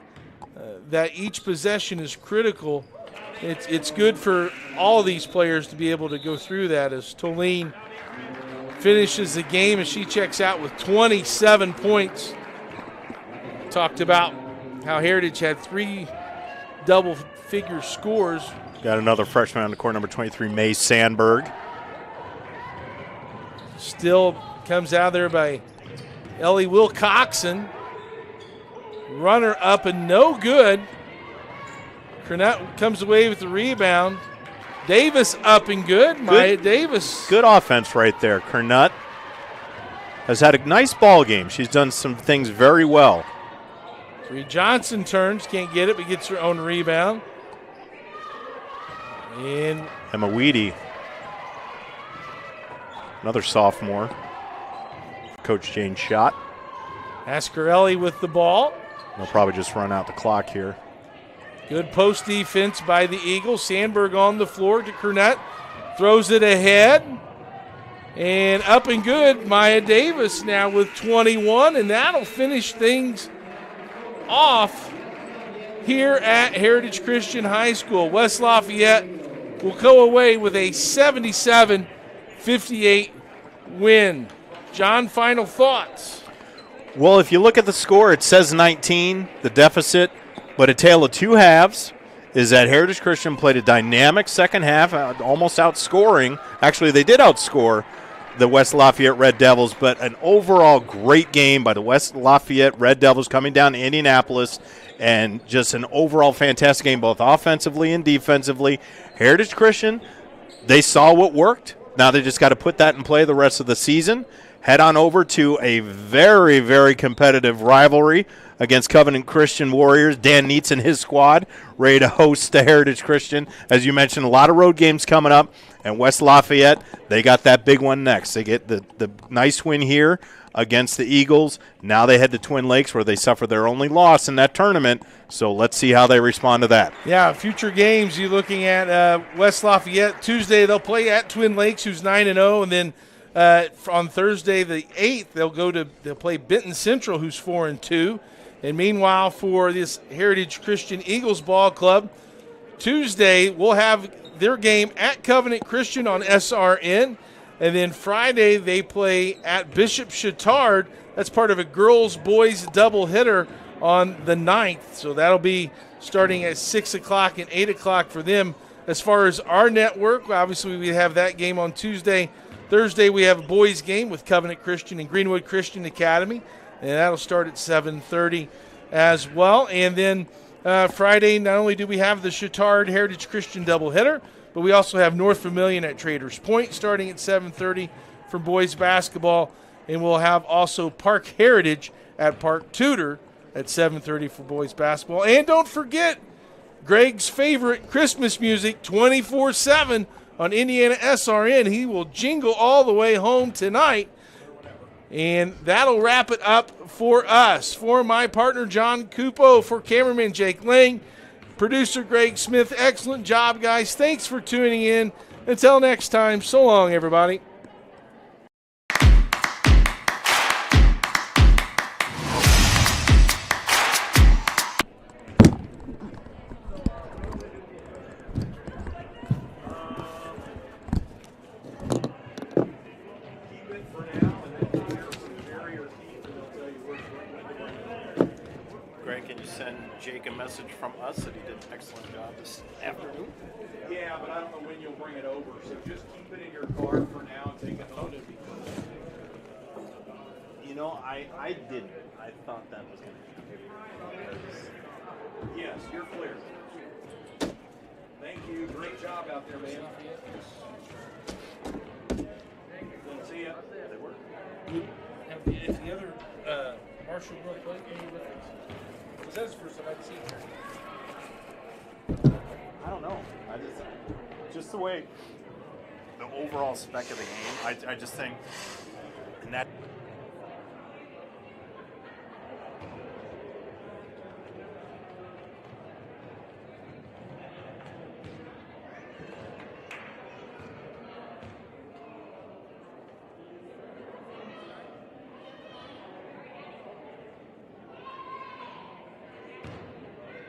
that each possession is critical, it's good for all these players to be able to go through that. As Toleen finishes the game as she checks out with 27 points. Talked about how Heritage had 3 double-figure scores. Got another freshman on the court, number 23, May Sandberg. Still comes out there by Ellie Wilcoxon. Runner up and no good. Cornett comes away with the rebound. Davis up and good. Maya Davis. Good offense right there. Cornett has had a nice ball game. She's done some things very well. Bree Johnson turns, can't get it, but gets her own rebound. And Emma Weedy, another sophomore. Coach Jane Schott. Ascarelli with the ball. They'll probably just run out the clock here. Good post defense by the Eagles. Sandberg on the floor to Cornett. Throws it ahead. And up and good. Maya Davis now with 21, and that'll finish things off here at Heritage Christian High School. West Lafayette will go away with a 77-58 win. John, final thoughts? Well, if you look at the score, it says 19, the deficit, but a tale of two halves is that Heritage Christian played a dynamic second half, almost outscoring. Actually, they did outscore the West Lafayette Red Devils, but an overall great game by the West Lafayette Red Devils coming down to Indianapolis, and just an overall fantastic game both offensively and defensively. Heritage Christian, they saw what worked. Now they just got to put that in play the rest of the season. Head on over to a very, very competitive rivalry against Covenant Christian Warriors. Dan Neitz and his squad ready to host the Heritage Christian. As you mentioned, a lot of road games coming up. And West Lafayette, they got that big one next. They get the nice win here against the Eagles. Now they head to Twin Lakes where they suffer their only loss in that tournament. So let's see how they respond to that. Yeah, future games, you're looking at West Lafayette. Tuesday they'll play at Twin Lakes, who's 9-0, and then on Thursday the 8th they'll play Benton Central, who's 4-2. And meanwhile, for this Heritage Christian Eagles Ball Club, Tuesday we'll have their game at Covenant Christian on SRN. And then Friday they play at Bishop Chittard. That's part of a girls-boys doubleheader on the 9th. So that'll be starting at 6 o'clock and 8 o'clock for them. As far as our network, obviously we have that game on Tuesday. Thursday we have a boys game with Covenant Christian and Greenwood Christian Academy. And that'll start at 7:30 as well. And then Friday, not only do we have the Chittard Heritage Christian doubleheader, but we also have North Vermilion at Traders Point starting at 7:30 for boys basketball. And we'll have also Park Heritage at Park Tudor at 7:30 for boys basketball. And don't forget Greg's favorite Christmas music 24/7 on IndianaSRN. He will jingle all the way home tonight. And that'll wrap it up for us. For my partner, John Cupo, for cameraman Jake Lang, producer Greg Smith, excellent job, guys. Thanks for tuning in. Until next time, so long, everybody. Jake a message from us that he did an excellent job this afternoon? Yeah, but I don't know when you'll bring it over, so just keep it in your car for now and take it home. You know, I didn't. I thought that was going to happen. Yes, you're clear. Thank you. Great job out there, man. See ya. They work. If the other Marshall real quick, because that's the first time I've seen her. I don't know. Just the way the overall spec of the game, I just think